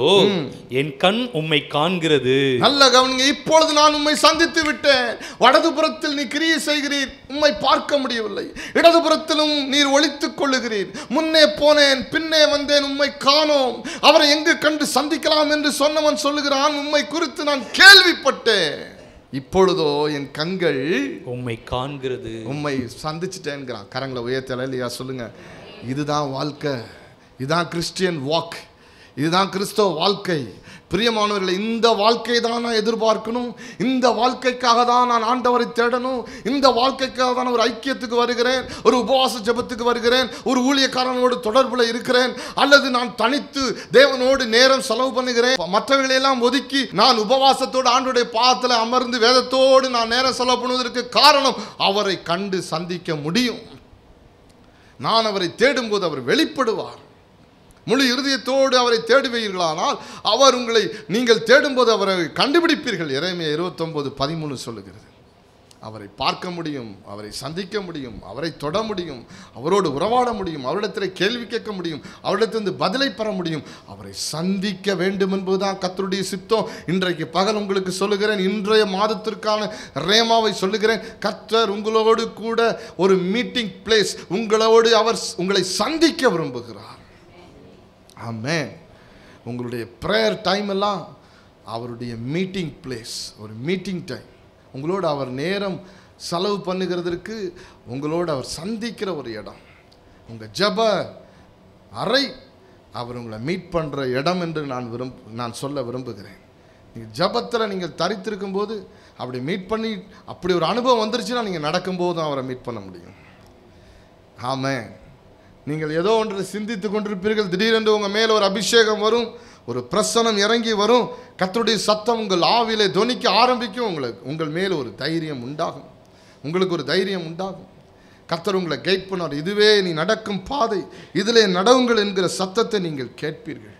என் கண் உம்மை காண்கிறது. நல்ல கவனிங்க. இப்பொழுது நான் உம்மை சந்தித்து விட்டேன். வடதுபுறத்தில் நீ கிரியை செய்கிறீர், உம்மை பார்க்க முடியவில்லை. இடதுபுறத்திலும் நீர் ஒளித்துக் கொள்ளுகிறீர். முன்னே போனேன், பின்னே வந்தேன், உம்மை காணோம். அவரை எங்கு கண்டு சந்திக்கலாம் என்று சொன்னவன் சொல்லுகிறான், உம்மை குறித்து நான் கேள்விப்பட்டேன், இப்பொழுதோ என் கண்கள் உம்மை காண்கிறது. உம்மை சந்திச்சிட்டேன்கிறான். கரங்களை உயர்த்தல இல்லையா சொல்லுங்க. இதுதான் வாழ்க்கை, இதுதான் கிறிஸ்டியன் வாக், இதுதான் கிறிஸ்தவ வாழ்க்கை. பிரியமானவர்களை, இந்த வாழ்க்கை தான் நான் எதிர்பார்க்கணும். இந்த வாழ்க்கைக்காக தான் நான் ஆண்டவரை தேடணும். இந்த வாழ்க்கைக்காக தான் ஒரு ஐக்கியத்துக்கு வருகிறேன், ஒரு உபவாச ஜெபத்துக்கு வருகிறேன், ஒரு ஊழியக்காரனோடு தொடர்பில் இருக்கிறேன், அல்லது நான் தனித்து தேவனோடு நேரம் செலவு பண்ணுகிறேன். மற்றவர்களையெல்லாம் ஒதுக்கி நான் உபவாசத்தோடு ஆண்டவருடைய பாதத்தில் அமர்ந்து வேதத்தோடு நான் நேரம் செலவு பண்ணுவதற்கு காரணம், அவரை கண்டு சந்திக்க முடியும். நான் அவரை தேடும்போது அவர் வெளிப்படுவார். முழு இருதயத்தோடு அவரை தேடுவீர்களானால் அவர் உங்களை, நீங்கள் தேடும்போது அவரை கண்டுபிடிப்பீர்கள். எரேமியா 29:13 சொல்லுகிறது. அவரை பார்க்க முடியும், அவரை சந்திக்க முடியும், அவரை தொட முடியும், அவரோடு உறவாட முடியும், அவரிடத்தில் கேள்வி கேட்க முடியும், அவரிடத்திலிருந்து பதிலை பெற முடியும். அவரை சந்திக்க வேண்டும் என்பதுதான் கர்த்தருடைய சித்தம். இன்றைக்கு பகல் உங்களுக்கு சொல்லுகிறேன், இன்றைய மாதத்திற்கான ரேமாவை சொல்லுகிறேன். கர்த்தர் உங்களோடு கூட ஒரு மீட்டிங் பிளேஸ், உங்களோடு அவர் உங்களை சந்திக்க விரும்புகிறார். ஆமென். உங்களுடைய ப்ரேயர் டைம் எல்லாம் அவருடைய மீட்டிங் பிளேஸ், ஒரு மீட்டிங் டைம். உங்களோடு அவர் நேரம் செலவு பண்ணுகிறதற்கு உங்களோடு அவர் சந்திக்கிற ஒரு இடம், உங்கள் ஜெப அறை அவர் உங்களை மீட் பண்ணுற இடம் என்று நான் சொல்ல விரும்புகிறேன். நீங்கள் ஜெபத்தில் நீங்கள் தரித்திருக்கும் போது அப்படி மீட் பண்ணி அப்படி ஒரு அனுபவம் வந்துருச்சுன்னா நீங்கள் நடக்கும்போது தான் அவரை மீட் பண்ண முடியும். ஆமென். நீங்கள் ஏதோ ஒன்று சிந்தித்து கொண்டிருப்பீர்கள், திடீரென்று உங்கள் மேலே ஒரு அபிஷேகம் வரும், ஒரு பிரசனம் இறங்கி வரும், கர்த்தருடைய சத்தம் உங்கள் ஆவிலே தொனிக்க ஆரம்பிக்கும். உங்கள் மேலே ஒரு தைரியம் உண்டாகும், உங்களுக்கு ஒரு தைரியம் உண்டாகும். கர்த்தர் உங்களை கைட் பண்ணார். இதுவே நீ நடக்கும் பாதை, இதிலே நடவுங்கள் என்கிற சத்தத்தை நீங்கள் கேட்பீர்கள்.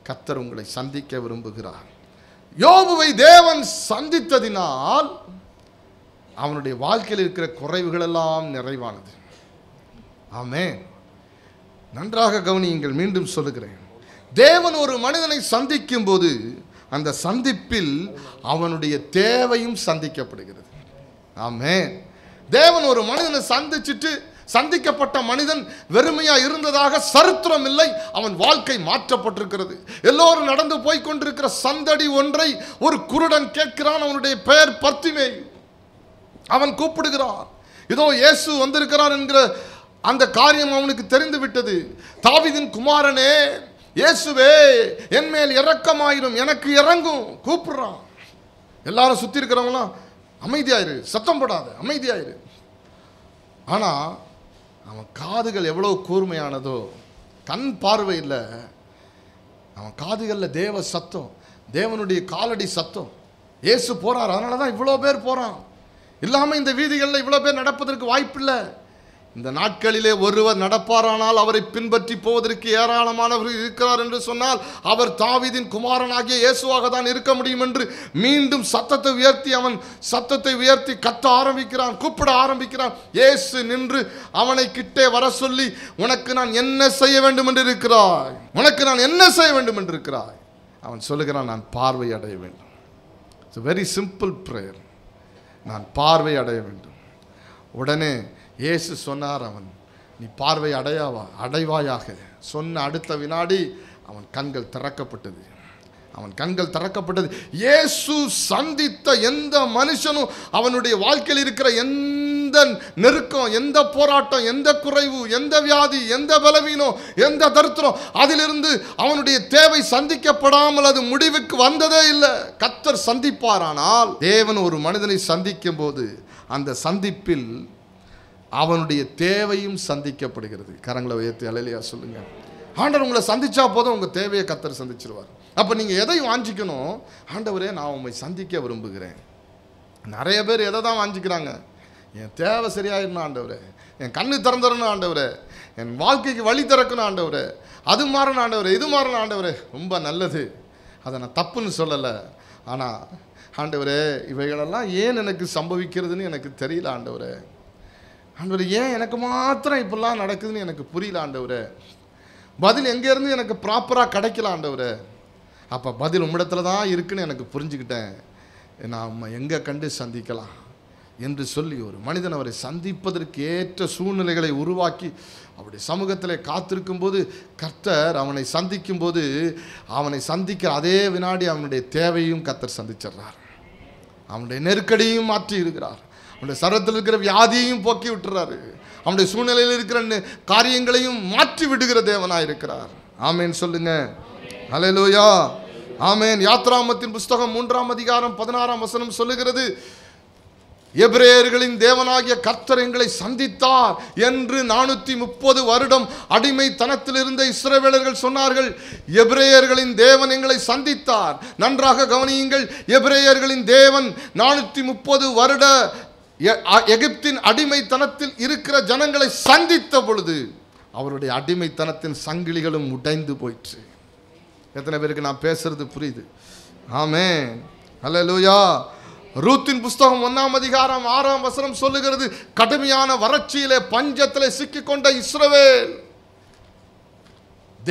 கர்த்தர் உங்களை சந்திக்க விரும்புகிறார். யோபுவை தேவன் சந்தித்ததினால் அவனுடைய வாழ்க்கையில் இருக்கிற குறைவுகள் எல்லாம் நிறைவானது. ஆமென். நன்றாக கவனியுங்கள். மீண்டும் சொல்லுகிறேன், தேவன் ஒரு மனிதனை சந்திக்கும் போது அந்த சந்திப்பில் அவனுடைய தேவையும் சந்திக்கப்படுகிறது. ஆமென். தேவன் ஒரு மனிதனை சந்திச்சிட்டு, சந்திக்கப்பட்ட மனிதன் வெறுமையா இருந்ததாக சரித்திரம் இல்லை, அவன் வாழ்க்கை மாற்றப்பட்டிருக்கிறது. எல்லோரும் நடந்து போய் கொண்டிருக்கிற சந்தடி ஒன்றை ஒரு குருடன் கேட்கிறான். அவனுடைய பெயர் பர்த்திமே. அவன் கூப்பிடுகிறான், இதோ இயேசு வந்திருக்கிறார் என்கிற அந்த காரியம் அவனுக்கு தெரிந்து விட்டது. தாவீதின் குமாரனே இயேசுவே, என் மேல் இரக்கமாயிரும், எனக்கு இறங்கும் கூப்பிடுறான். எல்லாரும் சுற்றி இருக்கிறவங்களாம் அமைதியாயிரு, சத்தம் போடாத, அமைதியாயிரு. ஆனால் அவன் காதுகள் எவ்வளோ கூர்மையானதோ, கண் பார்வை இல்லை, அவன் காதுகளில் தேவ சத்தம், தேவனுடைய காலடி சத்தம். இயேசு போகிறார், அதனால தான் இவ்வளோ பேர் போகிறான். இல்லாமல் இந்த வீதிகளில் இவ்வளோ பேர் நடப்பதற்கு வாய்ப்பில்லை. இந்த நாட்களிலே ஒருவர் நடப்பாரானால் அவரை பின்பற்றி போவதற்கு ஏராளமானவர்கள் இருக்கிறார் என்று சொன்னால் அவர் தாவீதின் குமாரனாகிய இயேசுவாக தான் இருக்க முடியும் என்று மீண்டும் சத்தத்தை உயர்த்தி கத்த ஆரம்பிக்கிறான், கூப்பிட ஆரம்பிக்கிறான். இயேசு நின்று அவனை கிட்டே வர சொல்லி, உனக்கு நான் என்ன செய்ய வேண்டும் என்று இருக்கிறாய், உனக்கு நான் என்ன செய்ய வேண்டும் என்று இருக்கிறாய். அவன் சொல்லுகிறான், நான் பார்வை அடைய வேண்டும். It's a very simple prayer. நான் பார்வை அடைய வேண்டும். உடனே இயேசு சொன்னார், அவன் நீ பார்வை அடைவாயாக சொன்ன அடுத்த வினாடி அவன் கண்கள் திறக்கப்பட்டது. இயேசு சந்தித்த எந்த மனுஷனும் அவனுடைய வாழ்க்கையில் இருக்கிற எந்த நெருக்கம், எந்த போராட்டம், எந்த குறைவு, எந்த வியாதி, எந்த பலவீனம், எந்த தரித்திரம், அதிலிருந்து அவனுடைய தேவை சந்திக்கப்படாமல் அது முடிவுக்கு வந்ததே இல்லை. கர்த்தர் சந்திப்பாரானால், தேவன் ஒரு மனிதனை சந்திக்கும் போது அந்த சந்திப்பில் அவனுடைய தேவையும் சந்திக்கப்படுகிறது. கரங்களை உயர்த்தி அல்லேலூயா சொல்லுங்க. ஆண்டவர் உங்களை சந்திச்சா போதும் உங்கள் தேவையை கர்த்தர் சந்திச்சிருவார். அப்போ நீங்கள் எதை வாஞ்சிக்கணும்? ஆண்டவரே, நான் உண்மை சந்திக்க விரும்புகிறேன். நிறைய பேர் எதை தான் வாஞ்சிக்கிறாங்க? என் தேவை சரியாயிருந்தா ஆண்டவரே, என் கண்ணு திறந்துடணும் ஆண்டவரே, என் வாழ்க்கைக்கு வழி திறக்கணும் ஆண்டவரே, அது மாறணும் ஆண்டவரே, இது மாறணும் ஆண்டவரே. ரொம்ப நல்லது, அதை நான் தப்புன்னு சொல்லலை. ஆனால் ஆண்டவரே, இவைகளெல்லாம் ஏன் எனக்கு சம்பவிக்கிறதுன்னு எனக்கு தெரியல ஆண்டவரே. ஆண்டவரே, ஏன் எனக்கு மாத்திரம் இப்படிலாம் நடக்குதுன்னு எனக்கு புரியல ஆண்டவரே. பதில் எங்கேருந்து எனக்கு ப்ராப்பராக கிடைக்கல ஆண்டவரே. அப்போ பதில் உம்மிடத்தில் தான் இருக்குன்னு எனக்கு புரிஞ்சுக்கிட்டேன். நாம் எங்கே கண்டு சந்திக்கலாம் என்று சொல்லி ஒரு மனிதன் அவரை சந்திப்பதற்கு ஏற்ற சூழ்நிலைகளை உருவாக்கி அவருடைய சமூகத்தில் காத்திருக்கும் போது கர்த்தர் அவனை சந்திக்கும் போது அவனை சந்திக்கிற அதே வினாடி அவனுடைய தேவையும் கர்த்தர் சந்திச்சிடுறார். அவனுடைய நெருக்கடியும் மாற்றி இருக்கிறார். அவனுடைய சரத்தில் இருக்கிற வியாதியையும் போக்கி விட்டுறாரு. அவனுடைய சூழ்நிலையில் இருக்கிற காரியங்களையும் மாற்றி விடுகிற தேவனாக இருக்கிறார். ஆமேன் சொல்லுங்க. அல்லேலூயா. ஆமேன். யாத்ராமத்தின் புஸ்தகம் 3ஆம் அதிகாரம் 16ஆம் வசனம் சொல்லுகிறது, எபிரேயர்களின் தேவனாகிய கர்த்தர் எங்களை சந்தித்தார் என்று 430 வருடம் அடிமைத்தனத்தில் இருந்த இஸ்ரவேலர்கள் சொன்னார்கள். எபிரேயர்களின் தேவன் எங்களை சந்தித்தார். நன்றாக கவனியுங்கள். எபிரேயர்களின் தேவன் 430 வருட எகிப்தின் அடிமைத்தனத்தில் இருக்கிற ஜனங்களை சந்தித்த பொழுது அவருடைய அடிமைத்தனத்தின் சங்கிலிகளும் உடைந்து போயிற்று. எத்தனை பேருக்கு நான் பேசுறது புரியுது? ஆமென். அல்லேலூயா. ரூத்தின் புஸ்தகம் 1 அதிகாரம் 6 சொல்லுகிறது, கடுமையான வறட்சியிலே பஞ்சத்திலே சிக்கிக்கொண்ட இஸ்ரவேல்,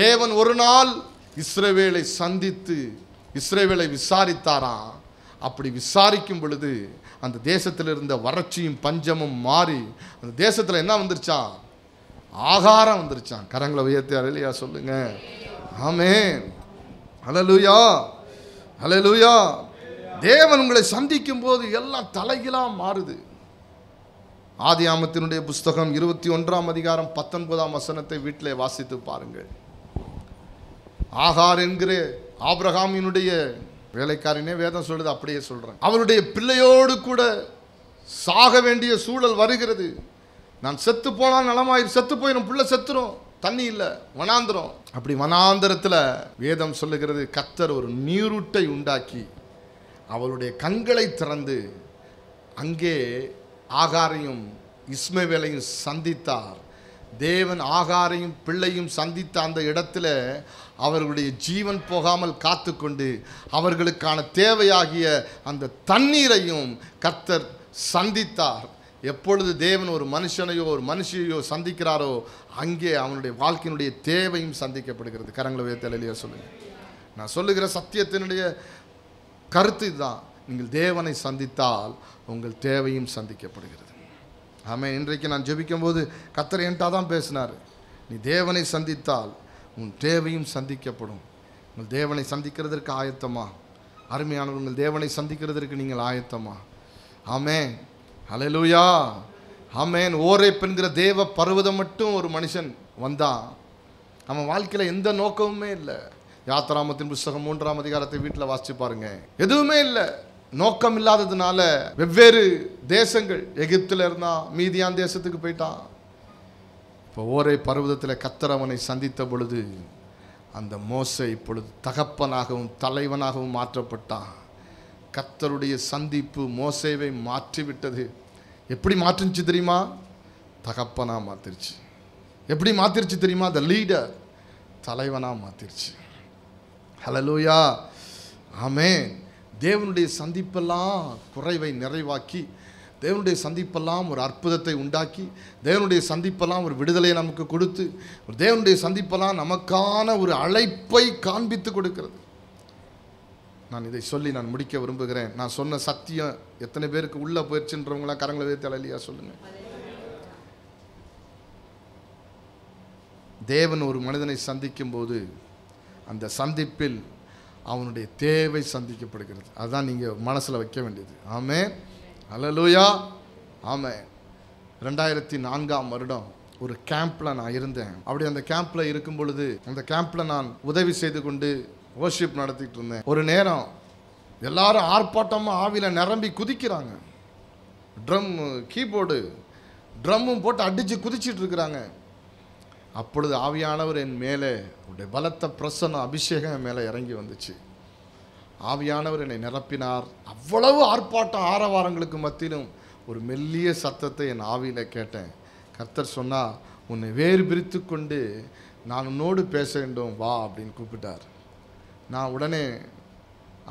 தேவன் ஒரு நாள் இஸ்ரவேலை சந்தித்து இஸ்ரவேலை விசாரித்தாராம். அப்படி விசாரிக்கும் பொழுது அந்த தேசத்தில் இருந்த வறட்சியும் பஞ்சமும் மாறி அந்த தேசத்தில் என்ன வந்துருச்சான்? ஆகாரம் வந்துருச்சான். கரங்களை உயர்த்தி அல்லேலூயா சொல்லுங்க. ஆமென். ஹல்லேலூயா, ஹல்லேலூயா. தேவன் உங்களை சந்திக்கும் போது எல்லாம் தலைகீழா மாறுது. ஆதியாகமத்தினுடைய புஸ்தகம் 21 அதிகாரம் 19 வீட்டிலே வாசித்து பாருங்கள். ஆகார் என்கிற ஆபிரகாமினுடைய வேலைக்காரனே வேதம் சொல்லுது, அப்படியே சொல்றேன், அவருடைய பிள்ளையோடு கூட சாக வேண்டிய சூழல் வருகிறது. நான் செத்து போனால் நலமாயிரு, செத்து போயிடும், பிள்ளை செத்துரும், தண்ணி இல்லை, வனாந்திரம். அப்படி வனாந்திரத்தில் வேதம் சொல்லுகிறது, கர்த்தர் ஒரு நீரூட்டை உண்டாக்கி அவளுடைய கண்களை திறந்து அங்கே ஆகாரையும் இஸ்மவேலையும் சந்தித்தார். தேவன் ஆகாரையும் பிள்ளையும் சந்தித்த அந்த இடத்துல அவர்களுடைய ஜீவன் போகாமல் காத்து கொண்டு அவர்களுக்கான தேவையாகிய அந்த தண்ணீரையும் கர்த்தர் சந்தித்தார். எப்பொழுது தேவன் ஒரு மனுஷனையோ ஒரு மனுஷியையோ சந்திக்கிறாரோ அங்கே அவனுடைய வாழ்க்கையினுடைய தேவையும் சந்திக்கப்படுகிறது. கரங்களை உயர்த்தி அல்லேலூயா சொல்லுங்க. நான் சொல்லுகிற சத்தியத்தினுடைய கருத்து இதுதான், நீங்கள் தேவனை சந்தித்தால் உங்கள் தேவையும் சந்திக்கப்படுகிறது. ஆமென். இன்றைக்கு நான் ஜெபிக்கும் போது கர்த்தர் என்கிட்ட தான் பேசினார், நீ தேவனை சந்தித்தால் உன் தேவையும் சந்திக்கப்படும். உங்கள் தேவனை சந்திக்கிறதற்கு ஆயத்தமா? அருமையானவர், உங்கள் தேவனை சந்திக்கிறதற்கு நீங்கள் ஆயத்தமா? ஆமென், ஹல்லேலூயா, ஆமென். ஓரேப் என்கிற தேவ பர்வதம் மட்டும் ஒரு மனுஷன் வந்தான், அவன் வாழ்க்கையில் எந்த நோக்கமுமே இல்லை. யாத்திராமத்தின் புஸ்தகம் 3 அதிகாரத்தை வீட்டில் வாசிச்சு பாருங்க. எதுவுமே இல்லை, நோக்கம் இல்லாததுனால வெவ்வேறு தேசங்கள், எகிப்தில் இருந்தான், மீதியான் தேசத்துக்கு போயிட்டான். இப்போ ஓரே பர்வதத்தில் கர்த்தர் அவனை சந்தித்த பொழுது அந்த மோசே இப்பொழுது தகப்பனாகவும் தலைவனாகவும் மாற்றப்பட்டான். கர்த்தருடைய சந்திப்பு மோசேவை மாற்றிவிட்டது. எப்படி மாற்றிச்சு தெரியுமா? தகப்பனா மாத்திருச்சு. எப்படி மாத்திருச்சு தெரியுமா? த லீடர், தலைவனா மாத்திருச்சு. ஹல்லேலூயா, ஆமென். தேவனுடைய சந்திப்பெல்லாம் குறைவை நிறைவாக்கி, தேவனுடைய சந்திப்பெல்லாம் ஒரு அற்புதத்தை உண்டாக்கி, தேவனுடைய சந்திப்பெல்லாம் ஒரு விடுதலையை நமக்கு கொடுத்து, ஒரு தேவனுடைய சந்திப்பெல்லாம் நமக்கான ஒரு அழைப்பை காண்பித்து கொடுக்கிறது. நான் இதை சொல்லி நான் முடிக்க விரும்புகிறேன். நான் சொன்ன சத்தியம் எத்தனை பேருக்கு உள்ள போயிடுச்சுன்றவங்களாம் கரங்களை வைத்து அல்லேலூயா சொல்லுங்க. தேவன் ஒரு மனிதனை சந்திக்கும் போது அந்த சந்திப்பில் அவனுடைய தேவை சந்திக்கப்படுகிறது. அதுதான் நீங்கள் மனசில் வைக்க வேண்டியது. ஆமென், ஹல்லேலூயா, ஆமென். 2004 ஒரு கேம்பில் நான் இருந்தேன். அப்படி அந்த கேம்பில் இருக்கும் பொழுது அந்த கேம்பில் நான் உதவி செய்து கொண்டு வர்ஷிப் நடத்திட்டு இருந்தேன். ஒரு நேரம் எல்லாரும் ஆர்ப்பாட்டமாக ஆவியில் நிரம்பி குதிக்கிறாங்க. ட்ரம், கீபோர்டு, ட்ரம்மும் போட்டு அடித்து குதிச்சிட்டு இருக்கிறாங்க. அப்பொழுது ஆவியானவர் என் மேலே உடைய பலத்த பிரசன்ன அபிஷேகம் என் மேலே இறங்கி வந்துச்சு. ஆவியானவர் என்னை நிரப்பினார். அவ்வளவு ஆர்ப்பாட்டம் ஆரவாரங்களுக்கு மத்தியிலும் ஒரு மெல்லிய சத்தத்தை என் ஆவியில் கேட்டேன். கர்த்தர் சொன்னார், உன்னை வேறு பிரித்து கொண்டு நான் உன்னோடு பேச வேண்டும், வா அப்படின்னு கூப்பிட்டார். நான் உடனே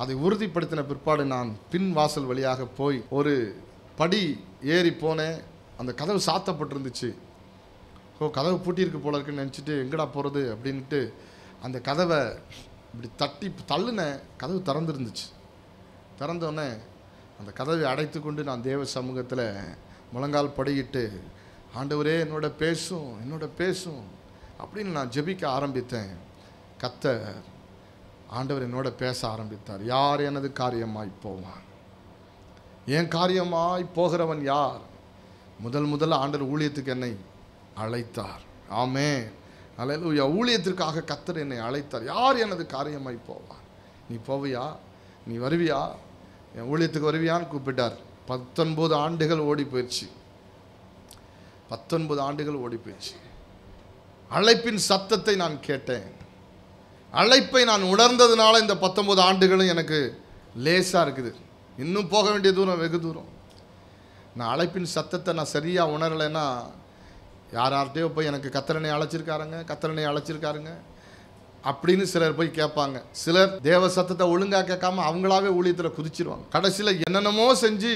அதை உறுதிப்படுத்தின பிற்பாடு நான் பின் வாசல் வழியாக போய் ஒரு படி ஏறி போனேன். அந்த கதவு சாத்தப்பட்டிருந்துச்சு. கதவு பூட்டியிருக்கு போல இருக்குன்னு நினச்சிட்டு எங்கடா போகிறது அப்படின்ட்டு அந்த கதவை இப்படி தட்டி தள்ளுனேன். கதவு திறந்துருந்துச்சு. திறந்தோடனே அந்த கதவை அடைத்து கொண்டு நான் தேவ சமூகத்தில் முழங்கால் படியிட்டு, ஆண்டவரே என்னோட பேசும், என்னோட பேசும் அப்படின்னு நான் ஜெபிக்க ஆரம்பித்தேன். கர்த்தர் ஆண்டவர் என்னோட பேச ஆரம்பித்தார். யார் எனது காரியமாய் போவான்? என் காரியமாய் போகிறவன் யார்? முதல்ல ஆண்டவர் ஊழியத்துக்கு என்னை அழைத்தார். ஆமென், அல்லேலூயா. ஊழியத்திற்காக கர்த்தர் என்னை அழைத்தார். யார் எனது காரியமாய் போவான்? நீ போவியா? நீ வருவியா? என் ஊழியத்துக்கு வருவியான்னு கூப்பிட்டார். 19 ஆண்டுகள் ஓடி போயிடுச்சு. 19 ஆண்டுகள் ஓடி போயிடுச்சு. அழைப்பின் சத்தத்தை நான் கேட்டேன். அழைப்பை நான் உணர்ந்ததுனால இந்த 19 ஆண்டுகளும் எனக்கு லேசாக இருக்குது. இன்னும் போக வேண்டிய தூரம் வெகு தூரம். நான் அழைப்பின் சத்தத்தை நான் சரியாக உணரலைன்னா யார்கிட்டையோ போய் எனக்கு கர்த்தரனை அழைச்சிருக்காருங்க, கர்த்தரனை அழைச்சிருக்காருங்க, அப்படின்னு சிலர் போய் கேட்பாங்க. சிலர் தேவ சத்தத்தை ஒழுங்கா கேட்காம அவங்களாவே ஊழியத்தில் குதிச்சிருவாங்க. கடைசியில் என்னென்னமோ செஞ்சு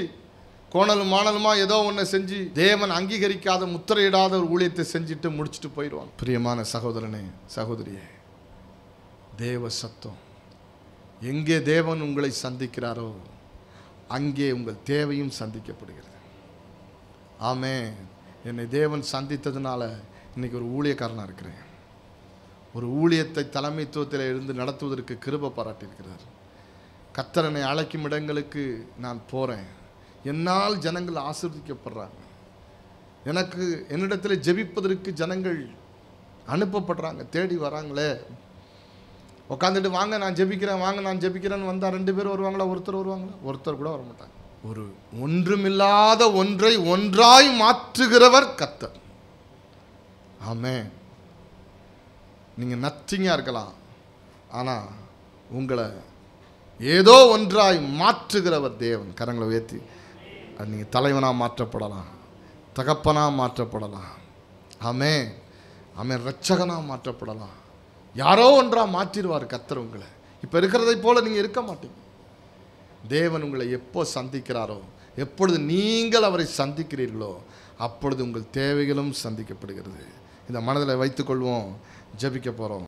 கோணலும் மாணலுமா ஏதோ ஒன்று செஞ்சு தேவன் அங்கீகரிக்காத முத்திரையிடாத ஒரு ஊழியத்தை செஞ்சுட்டு முடிச்சுட்டு போயிடுவாங்க. பிரியமான சகோதரனே, சகோதரியே, தேவ சத்தம் எங்கே தேவன் உங்களை சந்திக்கிறாரோ அங்கே உங்கள் தேவையும் சந்திக்கப்படுகிறது. ஆமென். என்னை தேவன் சந்தித்ததுனால இன்னைக்கு ஒரு ஊழியக்காரனாக இருக்கிறேன். ஒரு ஊழியத்தை தலைமைத்துவத்தில் இருந்து நடத்துவதற்கு கிருபை பாராட்டியிருக்கிறார். கர்த்தர் என்னை அழைக்கும் இடங்களுக்கு நான் போகிறேன். என்னால் ஜனங்கள் ஆசீர்வதிக்கப்படுறாங்க. எனக்கு என்னிடத்தில் ஜெபிப்பதற்கு ஜனங்கள் அனுப்பப்படுறாங்க, தேடி வராங்களே. உட்காந்துட்டு வாங்க நான் ஜெபிக்கிறேன், வாங்க நான் ஜெபிக்கிறேன்னு வந்தால் 2 பேர் வருவாங்களா, ஒருத்தர் வருவாங்களா? ஒருத்தர் கூட வரமாட்டாங்க. ஒரு ஒன்றுமில்லாத ஒன்றை ஒன்றாய் மாற்றுகிறவர் கர்த்தர். ஆமென். நீங்கள் நத்திங்காக இருக்கலாம், ஆனால் உங்களை ஏதோ ஒன்றாய் மாற்றுகிறவர் தேவன். கரங்களை உயர்த்தி அது நீங்கள் தலைவனாக மாற்றப்படலாம், தகப்பனாக மாற்றப்படலாம், ஆமென், ஆமென், இரட்சகனாக மாற்றப்படலாம். யாரோ ஒன்றாக மாற்றிடுவார் கர்த்தர் உங்களை. இப்போ இருக்கிறதை போல் நீங்கள் இருக்க மாட்டீங்க. தேவன் உங்களை எப்போ சந்திக்கிறாரோ, எப்பொழுது நீங்கள் அவரை சந்திக்கிறீர்களோ அப்பொழுது உங்கள் தேவைகளும் சந்திக்கப்படுகிறது. இந்த மனதில் வைத்துக்கொள்வோம். ஜெபிக்க போகிறோம்.